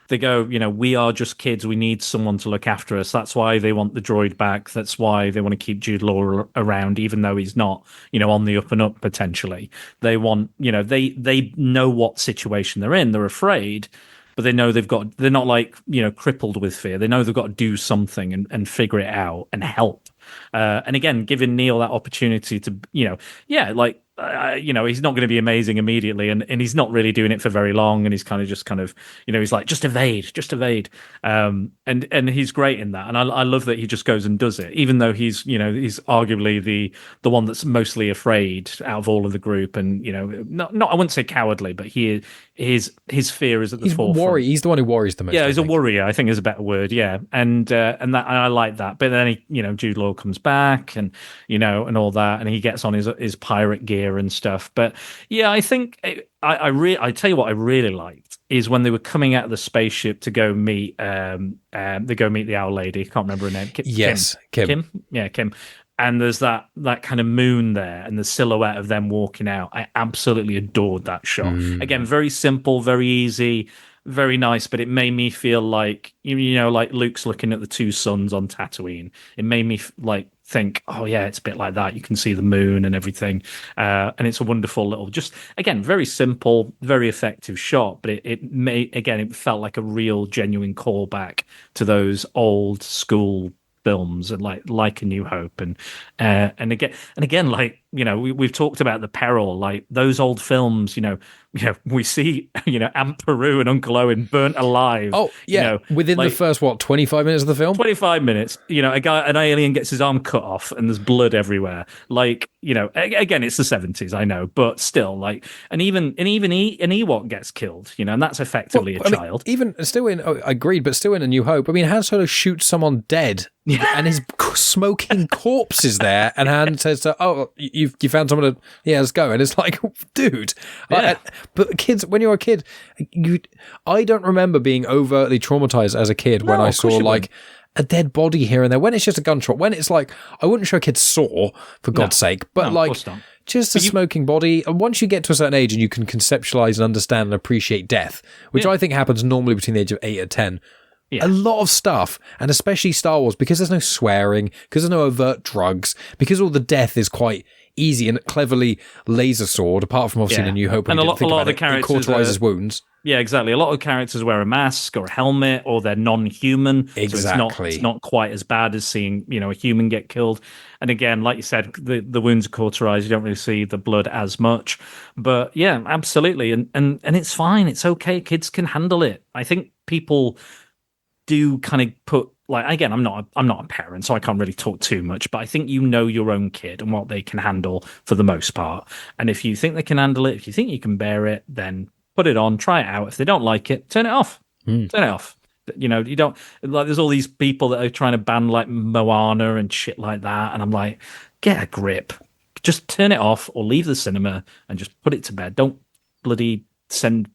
they go, we are just kids. We need someone to look after us. That's why they want the droid back. That's why they want to keep Jude Law around, even though he's not, on the up and up potentially. They want, they know what situation they're in. They're afraid, but they know they're not like, crippled with fear. They know they've got to do something and figure it out and help. And again, giving Neel that opportunity to, he's not going to be amazing immediately, and he's not really doing it for very long, and he's kind of, he's like, just evade. And he's great in that. And I love that he just goes and does it, even though he's arguably the one that's mostly afraid out of all of the group. And, not I wouldn't say cowardly, but his fear is at the forefront. He's the one who worries the most. Yeah, he's a worrier, I think is a better word. Yeah. And I like that. But then Jude Law comes back and, and all that, and he gets on his pirate gear and stuff. But yeah, I think I tell you what I really liked is when they were coming out of the spaceship to go meet the owl lady. I can't remember her name. Kim. Yeah, Kim. And there's that kind of moon there and the silhouette of them walking out. I absolutely adored that shot. Again, very simple, very easy, very nice, but it made me feel like, like Luke's looking at the two suns on Tatooine. It made me think, oh yeah, it's a bit like that. You can see the moon and everything. And it's a wonderful little, just, again, very simple, very effective shot, but it felt like a real genuine callback to those old school films and like A New Hope and again we've talked about the peril, like those old films, we see Aunt Peru and Uncle Owen burnt alive. Oh yeah, within the first 25 minutes of the film. 25 minutes, an alien gets his arm cut off and there's blood everywhere. Again, it's the 70s, I know, but still, and even an Ewok gets killed, and that's effectively a child. Even still agreed, but still in A New Hope. I mean, Han Solo shoots someone dead. And his smoking corpse is there, and Han says, you found someone to, let's go. And it's like, dude. Yeah. But kids, when you're a kid, I don't remember being overtly traumatized as a kid when I saw like a dead body here and there. When it's just a gunshot, when it's like, I wouldn't show a kid Saw, for God's sake, but like just a smoking body. And once you get to a certain age and you can conceptualize and understand and appreciate death, which I think happens normally between the age of 8 and 10, a lot of stuff, and especially Star Wars, because there's no swearing, because there's no overt drugs, because all the death is quite easy and cleverly laser sword, apart from obviously in A New Hope, and a lot of the characters it cauterizes wounds. Yeah, exactly. A lot of characters wear a mask or a helmet, or they're non-human. Exactly. So it's not quite as bad as seeing, a human get killed. And again, like you said, the wounds are cauterized. You don't really see the blood as much. But yeah, absolutely. And it's fine. It's okay. Kids can handle it. I think people do kind of put, like, again, I'm not a parent, so I can't really talk too much, but I think your own kid and what they can handle for the most part. And if you think they can handle it, if you think you can bear it, then put it on, try it out. If they don't like it, turn it off. Turn it off. You don't, like, there's all these people that are trying to ban like Moana and shit like that, and I'm like, get a grip. Just turn it off or leave the cinema and just put it to bed. Don't bloody send,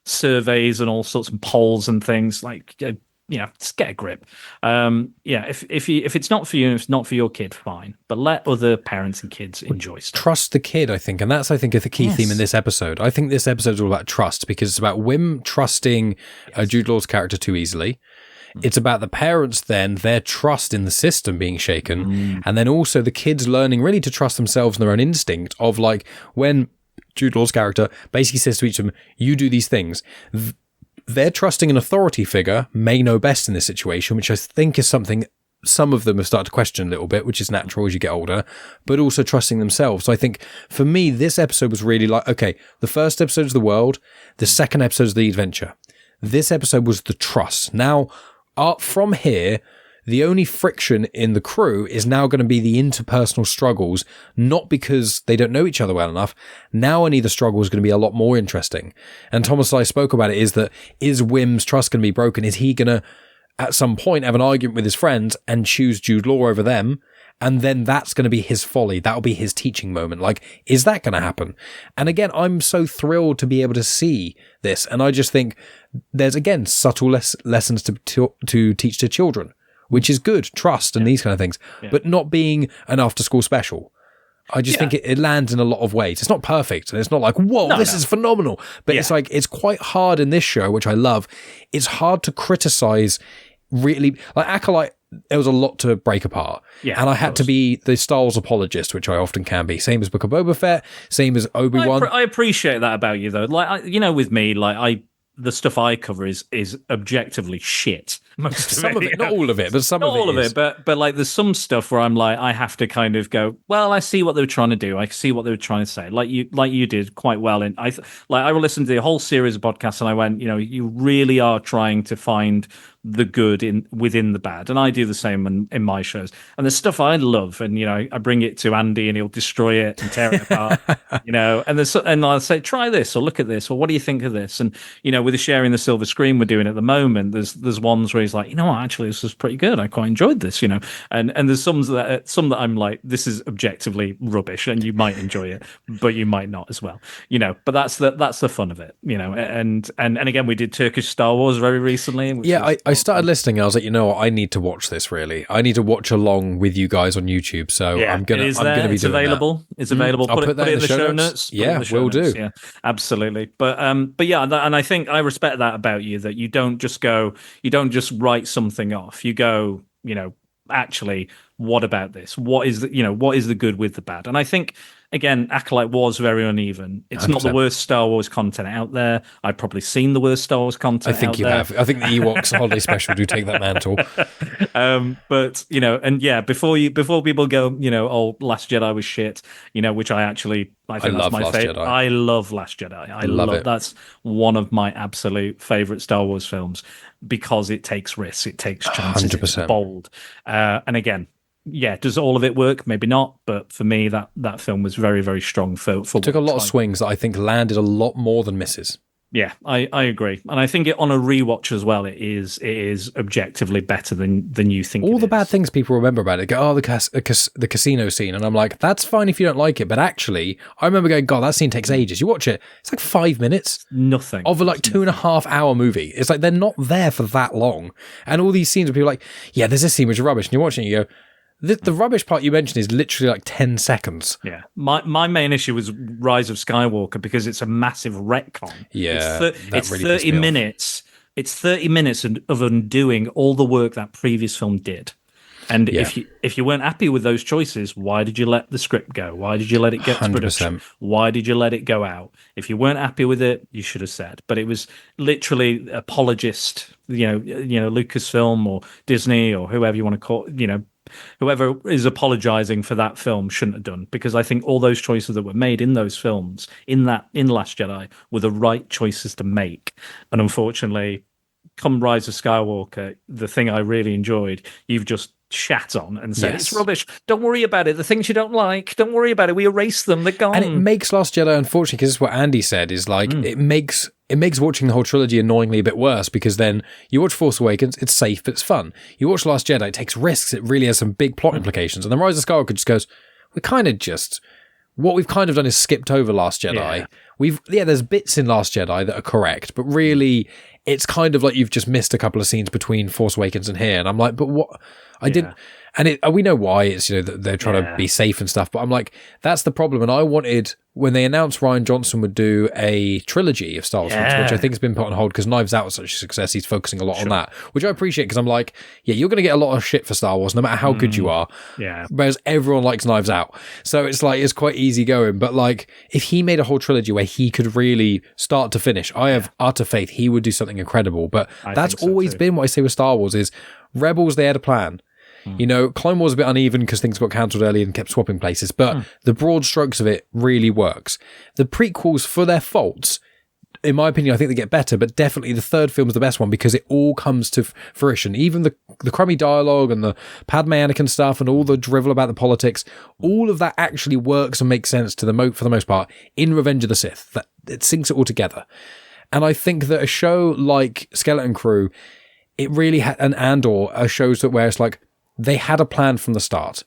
surveys and all sorts of polls and things, like, just get a grip. If it's not for you, if it's not for your kid, fine, but let other parents and kids enjoy stuff. Trust the kid, I think, and that's, I think, the key theme in this episode. I think this episode is all about trust, because it's about Wim trusting Jude Law's character too easily. It's about the parents, then, their trust in the system being shaken, and then also the kids learning really to trust themselves and their own instinct of, like, when Jude Law's character basically says to each of them, you do these things. They're trusting an authority figure may know best in this situation, which I think is something some of them have started to question a little bit, which is natural as you get older, but also trusting themselves. So I think for me, this episode was really like, okay, the first episode is the world, the second episode is the adventure. This episode was the trust. Now, from here, the only friction in the crew is now going to be the interpersonal struggles, not because they don't know each other well enough. Now I need the struggle is going to be a lot more interesting. And Thomas and I spoke about it, is Wim's trust going to be broken? Is he going to, at some point, have an argument with his friends and choose Jude Law over them? And then that's going to be his folly. That'll be his teaching moment. Like, is that going to happen? And again, I'm so thrilled to be able to see this. And I just think there's, again, subtle lessons to teach to children, which is good, trust and these kind of things, but not being an after-school special. I just think it lands in a lot of ways. It's not perfect, and it's not like, whoa, this is phenomenal. But it's like, it's quite hard in this show, which I love. It's hard to criticize, really. Like Acolyte, there was a lot to break apart. Yeah, and I had to be the Star Wars apologist, which I often can be. Same as Book of Boba Fett, same as Obi-Wan. I appreciate that about you, though. Like, with me, like, the stuff I cover is objectively shit. Some of it, not all of it, but some of it. Not all of it, but like there's some stuff where I'm like, I have to kind of go, well, I see what they were trying to do. I see what they were trying to say. Like you did quite well. And I listened to the whole series of podcasts, and I went, you really are trying to find the good within the bad, and I do the same in my shows. And there's stuff I love, and I bring it to Andy, and he'll destroy it and tear it apart. And I'll say, try this, or look at this, or what do you think of this? And with the sharing the silver screen we're doing at the moment, there's ones where he's like, what, actually this was pretty good. I quite enjoyed this, and there's some that I'm like, this is objectively rubbish, and you might enjoy it, but you might not as well, But that's the fun of it, And again, we did Turkish Star Wars very recently. I started listening, and I was like, what? I need to watch this, really. I need to watch along with you guys on YouTube. So I'm going to be doing that. It's available. It's avavelable. I'll put that in the show notes. Yeah, will do. Yeah, absolutely. But yeah, and I think I respect that about you, that you don't just write something off. You go, actually, what about this? What is the good with the bad? And I think, again, Acolyte was very uneven. It's 100%. Not the worst Star Wars content out there. I've probably seen the worst Star Wars content. I think you have. I think the Ewoks Holiday Special do take that mantle. But and yeah, before people go, oh, Last Jedi was shit. Which I think that's my favorite. I love Last Jedi. I love it. That's one of my absolute favorite Star Wars films, because it takes risks, it takes chances, 100%. It's bold, and again. Yeah, does all of it work? Maybe not, but for me, that film was very, very strong. For it took a lot of swings that I think landed a lot more than misses. Yeah, I agree, and I think on a rewatch as well, it is objectively better than you think. All the is. bad things people remember about it go, oh, the casino scene, and I'm like, that's fine if you don't like it, but actually, I remember going, God, that scene takes ages. You watch it, it's like 5 minutes, nothing of a like 2.5 hour movie. It's like they're not there for that long, and all these scenes where people are like, yeah, there's this scene which is rubbish, and you're watching it, you go. The rubbish part you mentioned is literally like 10 seconds. Yeah. My main issue was Rise of Skywalker because it's a massive retcon. Yeah. It's 30 minutes. It's 30 minutes of undoing all the work that previous film did. And if you weren't happy with those choices, why did you let the script go? Why did you let it get 100%. To production? Why did you let it go out? If you weren't happy with it, you should have said. But it was literally apologist, Lucasfilm or Disney or whoever you want to call, whoever is apologizing for that film shouldn't have done, because I think all those choices that were made in those films, in Last Jedi, were the right choices to make. And unfortunately, come Rise of Skywalker, the thing I really enjoyed, you've just shat on and said, It's rubbish. Don't worry about it. The things you don't like, don't worry about it. We erase them. They're gone. And it makes Last Jedi, unfortunately, because it's what Andy said, is like, it makes watching the whole trilogy annoyingly a bit worse, because then you watch Force Awakens, it's safe, but it's fun. You watch Last Jedi, it takes risks, it really has some big plot implications. And then Rise of Skywalker just goes, what we've kind of done is skipped over Last Jedi. There's bits in Last Jedi that are correct, but really it's kind of like you've just missed a couple of scenes between Force Awakens and here. And I'm like, but what? I didn't. And we know why. It's, that they're trying to be safe and stuff. But I'm like, that's the problem. And I wanted, when they announced Rian Johnson would do a trilogy of Star Wars films, which I think has been put on hold because Knives Out was such a success, he's focusing a lot on that, which I appreciate, because I'm like, you're going to get a lot of shit for Star Wars, no matter how good you are. Yeah. Whereas everyone likes Knives Out. So it's like, it's quite easy going. But like, if he made a whole trilogy where he could really start to finish, I have utter faith he would do something incredible. But that's always been what I say with Star Wars is Rebels, they had a plan. Clone Wars was a bit uneven because things got cancelled early and kept swapping places, but the broad strokes of it really works. The prequels, for their faults, in my opinion, I think they get better, but definitely the third film is the best one because it all comes to fruition. Even the crummy dialogue and the Padme Anakin stuff and all the drivel about the politics, all of that actually works and makes sense for the most part in Revenge of the Sith. That it syncs it all together. And I think that a show like Skeleton Crew, it really had an Andor, shows that where it's like, they had a plan from the start.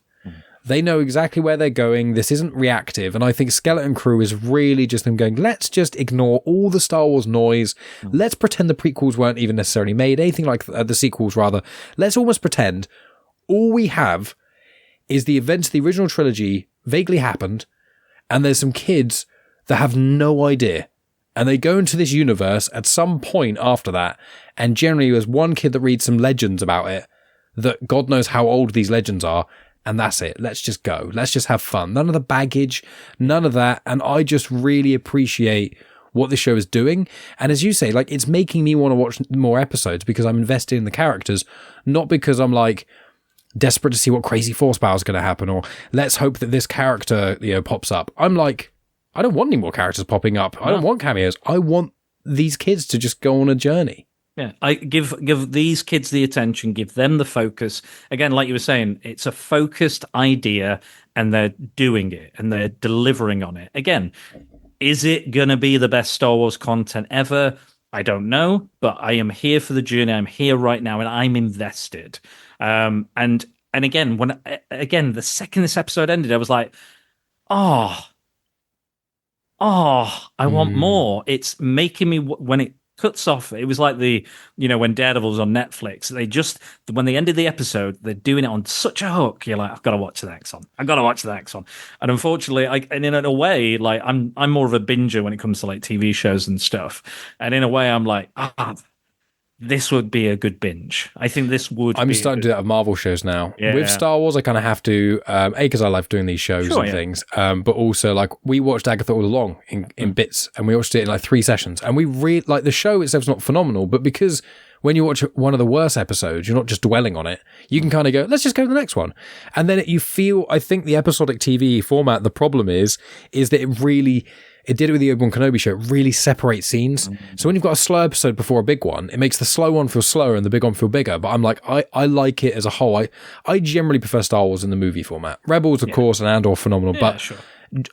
They know exactly where they're going. This isn't reactive. And I think Skeleton Crew is really just them going, let's just ignore all the Star Wars noise. Let's pretend the prequels weren't even necessarily made. Anything like the sequels, rather. Let's almost pretend all we have is the events of the original trilogy vaguely happened, and there's some kids that have no idea. And they go into this universe at some point after that, and generally there's one kid that reads some legends about it, that God knows how old these legends are, and that's it. Let's just go. Let's just have fun. None of the baggage, none of that. And I just really appreciate what the show is doing. And as you say, like, it's making me want to watch more episodes because I'm invested in the characters, not because I'm like desperate to see what crazy force power is going to happen, or let's hope that this character, pops up. I'm like, I don't want any more characters popping up. I don't want cameos. I want these kids to just go on a journey. Yeah, I give these kids the attention, give them the focus. Again, like you were saying, it's a focused idea and they're doing it and they're delivering on it. Again, is it going to be the best Star Wars content ever? I don't know, but I am here for the journey. I'm here right now and I'm invested. And again, the second this episode ended, I was like, I want more. It's making me, when it cuts off, it was like when Daredevil was on Netflix, when they ended the episode, they're doing it on such a hook, you're like, I've got to watch the next one. And unfortunately, and in a way, like I'm more of a binger when it comes to like TV shows and stuff, and in a way I'm like, this would be a good binge. I think this would. I'm starting to do that with Marvel shows now. Yeah. With Star Wars, I kind of have to, because I love doing these shows things, but also like we watched Agatha all along in bits, and we watched it in like 3 sessions, and we really like the show itself's not phenomenal, but because when you watch one of the worst episodes, you're not just dwelling on it. You can kind of go, let's just go to the next one, and then you feel. I think the episodic TV format. The problem is that it did it with the Obi-Wan Kenobi show. It really separates scenes. So when you've got a slow episode before a big one, it makes the slow one feel slower and the big one feel bigger. But I'm like, I like it as a whole. I generally prefer Star Wars in the movie format. Rebels, of course, and Andor, phenomenal. But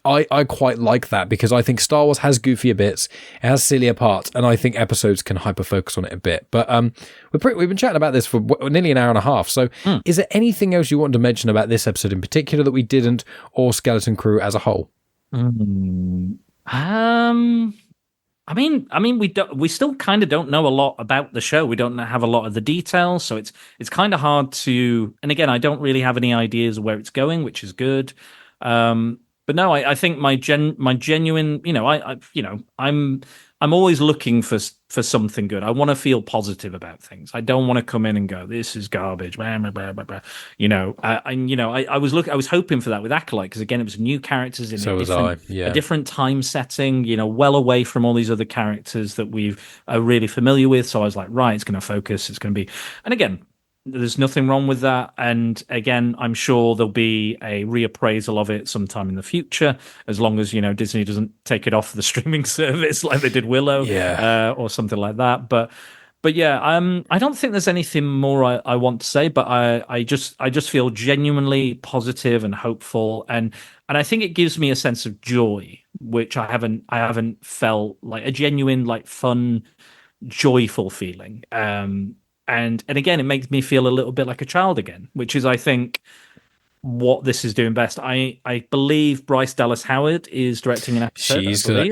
I quite like that, because I think Star Wars has goofier bits, it has sillier parts, and I think episodes can hyper focus on it a bit. But we've been chatting about this for nearly an hour and a half. So is there anything else you wanted to mention about this episode in particular that we didn't, or Skeleton Crew as a whole? We still kind of don't know a lot about the show. We don't have a lot of the details, so it's kind of hard to. And again, I don't really have any ideas of where it's going, which is good. But no, I think my genuine, I'm always looking for something good. I want to feel positive about things. I don't want to come in and go, this is garbage. Blah, blah, blah, blah, blah. I was hoping for that with Acolyte, because again, it was new characters in a different time setting. Well away from all these other characters that we are really familiar with. So I was like, right, it's going to focus. It's going to be, and again, there's nothing wrong with that. And again, I'm sure there'll be a reappraisal of it sometime in the future, as long as, Disney doesn't take it off the streaming service like they did Willow, or something like that. But yeah, I don't think there's anything more I want to say, but I just feel genuinely positive and hopeful. And I think it gives me a sense of joy, which I haven't felt, like a genuine, like fun, joyful feeling. And again, it makes me feel a little bit like a child again, which is, I think, what this is doing best. I believe Bryce Dallas Howard is directing an episode.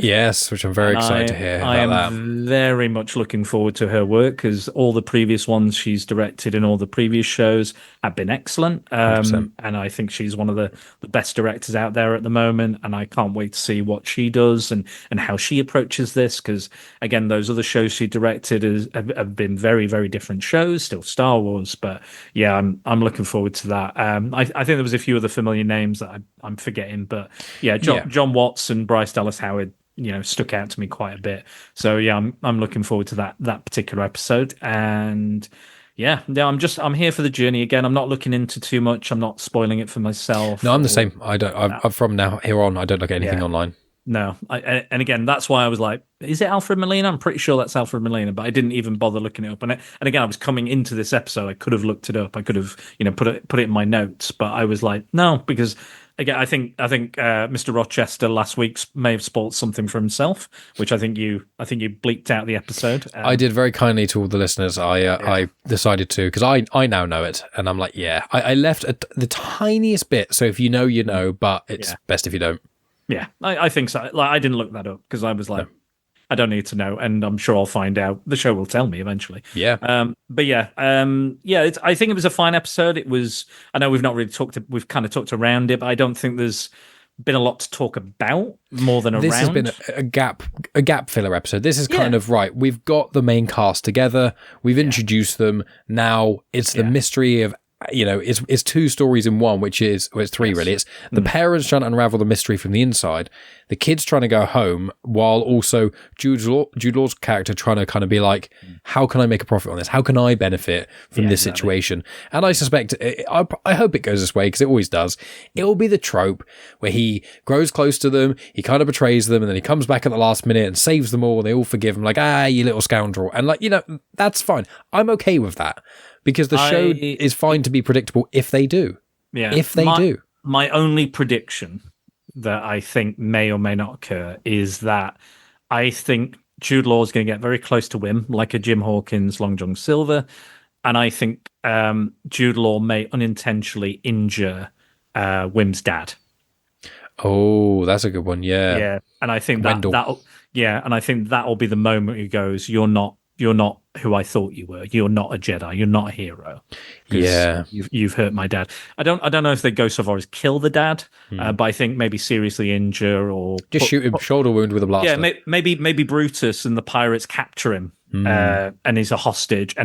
Yes, which I'm very excited to hear about that. I am very much looking forward to her work, because all the previous ones she's directed in all the previous shows have been excellent. And I think she's one of the best directors out there at the moment. And I can't wait to see what she does and how she approaches this, because again, those other shows she directed have been very, very different shows, still Star Wars. But yeah, I'm looking forward to that. I think there was a few other familiar names that I'm forgetting, but yeah, John Watts and Bryce Dallas Howard, stuck out to me quite a bit. So yeah, I'm looking forward to that particular episode. And yeah, I'm here for the journey again. I'm not looking into too much. I'm not spoiling it for myself. No, I'm the same. I'm from now here on, I don't look at anything online. No, and again, that's why I was like, is it Alfred Molina? I'm pretty sure that's Alfred Molina, but I didn't even bother looking it up. And again, I was coming into this episode, I could have looked it up. I could have, put it in my notes, but I was like, no, because again, I think Mr. Rochester last week may have spoiled something for himself, which I think you bleeped out the episode. I did very kindly to all the listeners. I decided to, because I now know it, and I'm like, I left the tiniest bit. So if you know, you know, but it's best if you don't. Yeah, I think so. Like, I didn't look that up because I was like, I don't need to know, and I'm sure I'll find out. The show will tell me eventually. Yeah. But yeah, I think it was a fine episode. It was. I know we've not really we've kind of talked around it, but I don't think there's been a lot to talk about more than this around. This has been a gap filler episode. This is kind of right. We've got the main cast together. We've introduced them. Now it's the mystery of. It's two stories in one, it's three really. It's the parents trying to unravel the mystery from the inside, the kids trying to go home, while also Jude Law's character trying to kind of be like, how can I make a profit on this? How can I benefit from this situation? And I suspect, I hope it goes this way, because it always does. It will be the trope where he grows close to them, he kind of betrays them, and then he comes back at the last minute and saves them all, and they all forgive him, like, you little scoundrel. And that's fine. I'm okay with that. Because the show is fine to be predictable if they do. Yeah. If they do. My only prediction that I think may or may not occur is that I think Jude Law is going to get very close to Wim, like a Jim Hawkins, Long John Silver. And I think Jude Law may unintentionally injure Wim's dad. Oh, that's a good one. Yeah. Yeah. And I think that'll be the moment he goes, you're not who I thought you were. You're not a Jedi. You're not a hero. Yeah, you've hurt my dad. I don't know if they go so far as kill the dad, but I think maybe seriously injure or just shoot him shoulder wound with a blaster. Yeah, maybe Brutus and the pirates capture him, and he's a hostage,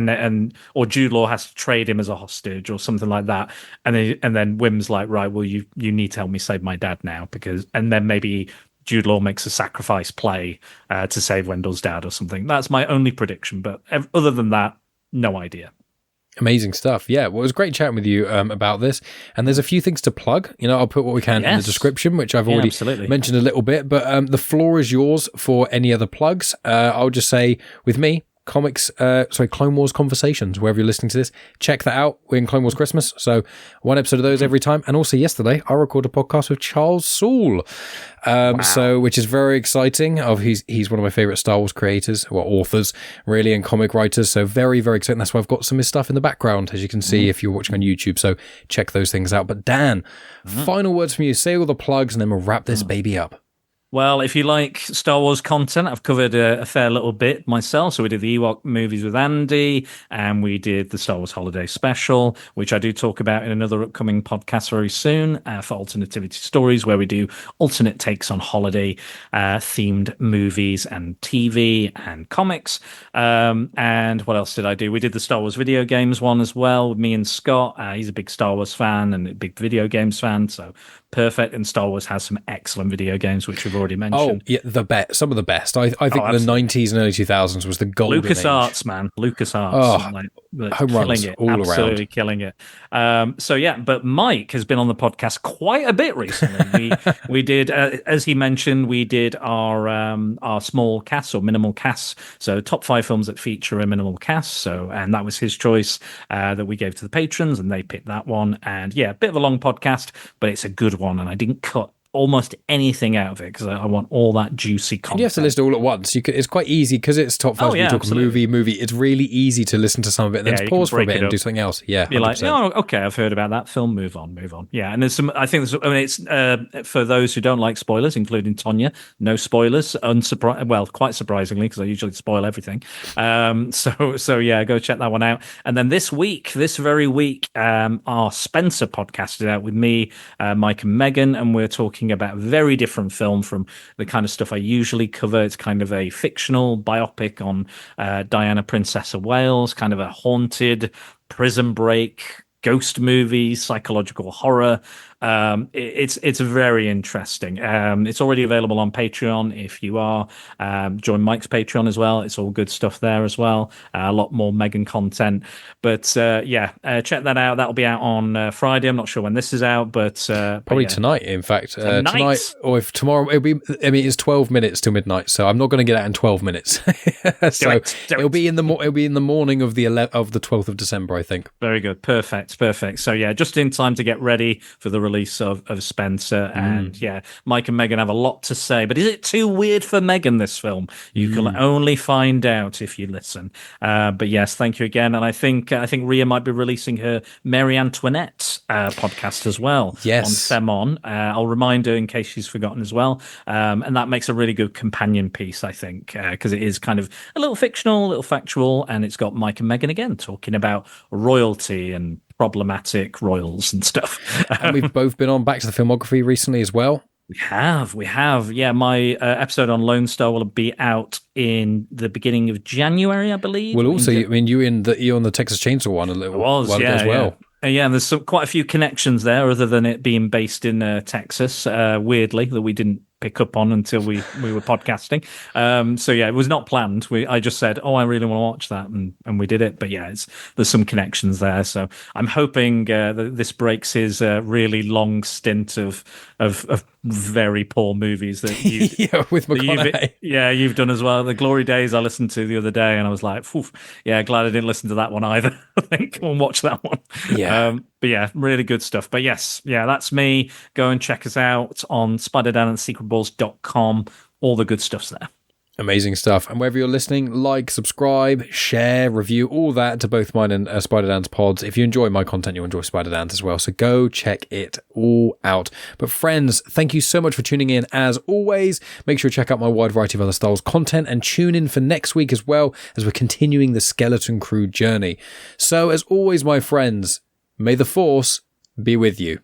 or Jude Law has to trade him as a hostage or something like that, and then Wim's like, right, well you need to help me save my dad now, and then maybe Jude Law makes a sacrifice play to save Wendell's dad or something. That's my only prediction. But other than that, no idea. Amazing stuff. Yeah, well, it was great chatting with you about this. And there's a few things to plug. I'll put what we can in the description, which I've already mentioned a little bit. But the floor is yours for any other plugs. I'll just say, with me, Clone Wars Conversations, wherever you're listening to this. Check that out. We're in Clone Wars Christmas, so one episode of those every time. And also yesterday, I recorded a podcast with Charles Soule, so which is very exciting. He's one of my favorite Star Wars creators, or authors, really, and comic writers. So very, very exciting. That's why I've got some of his stuff in the background, as you can see if you're watching on YouTube. So check those things out. But Dan, final words from you. Say all the plugs, and then we'll wrap this baby up. Well, if you like Star Wars content, I've covered a fair little bit myself. So we did the Ewok movies with Andy, and we did the Star Wars Holiday Special, which I do talk about in another upcoming podcast very soon for Alter-Nativity Stories, where we do alternate takes on holiday themed movies and TV and comics. And what else did I do? We did the Star Wars video games one as well with me and Scott. He's a big Star Wars fan and a big video games fan, so perfect. And Star Wars has some excellent video games, which we've already mentioned. Oh, yeah, some of the best. I think the 90s and early 2000s was the golden LucasArts, age. man. LucasArts. Home runs all around. Absolutely killing it. So, yeah, but Mike has been on the podcast quite a bit recently. we did, as he mentioned, we did our small cast or minimal cast. So top 5 films that feature a minimal cast. So, and that was his choice that we gave to the patrons, and they picked that one. And yeah, a bit of a long podcast, but it's a good one. And I didn't cut almost anything out of it because I want all that juicy content. And you have to listen all at once. It's quite easy because it's top 5. You talk movie. It's really easy to listen to some of it and then to pause for a bit and do something else. Yeah, 100%. You're like, oh, okay, I've heard about that film. Move on. Yeah, and there's some. I think it's for those who don't like spoilers, including Tonya. No spoilers. Well, quite surprisingly, because I usually spoil everything. So yeah, go check that one out. And then this very week, our Spencer podcast is out with me, Mike and Megan, and we're talking about a very different film from the kind of stuff I usually cover. It's kind of a fictional biopic on Diana, Princess of Wales, kind of a haunted prison break ghost movie, psychological horror. It's very interesting. It's already available on Patreon if you are. Join Mike's Patreon as well. It's all good stuff there as well. A lot more Megan content. But check that out. That'll be out on Friday. I'm not sure when this is out, but probably tonight. In fact, tonight or if tomorrow. It's 12 minutes till midnight, so I'm not going to get out in 12 minutes. So it'll be in the morning of the 12th of December, I think. Very good. Perfect. So yeah, just in time to get ready for the release of Spencer. And yeah, Mike and Megan have a lot to say. But is it too weird for Megan, this film? You can only find out if you listen. But yes, thank you again. And I think Rhea might be releasing her Mary Antoinette podcast as well. Yes. On Femon. I'll remind her in case she's forgotten as well. And that makes a really good companion piece, I think, because it is kind of a little fictional, a little factual, and it's got Mike and Megan again talking about royalty and problematic royals and stuff. And we've both been on Back to the Filmography recently as well. We have. Yeah, my episode on Lone Star will be out in the beginning of January, I believe. Well, also, you're on the Texas Chainsaw one a little while ago as well. Yeah, and there's quite a few connections there, other than it being based in Texas, weirdly, that we didn't pick up on until we were podcasting. So yeah, it was not planned. I just said, I really want to watch that, and we did it. But yeah, there's some connections there. So I'm hoping that this breaks his really long stint of very poor movies that you with McConaughey. You've done as well. The Glory Days I listened to the other day, and I was like, glad I didn't listen to that one either. I think we'll watch that one. Yeah. But yeah, really good stuff. But yes, that's me. Go and check us out on SpiderDan and SecretBalls.com. All the good stuff's there. Amazing stuff. And wherever you're listening, like, subscribe, share, review, all that to both mine and Spider-Dan's pods. If you enjoy my content, you'll enjoy Spider-Dan's as well. So go check it all out. But friends, thank you so much for tuning in. As always, make sure to check out my wide variety of other Star Wars content and tune in for next week as well, as we're continuing the Skeleton Crew journey. So as always, my friends, may the Force be with you.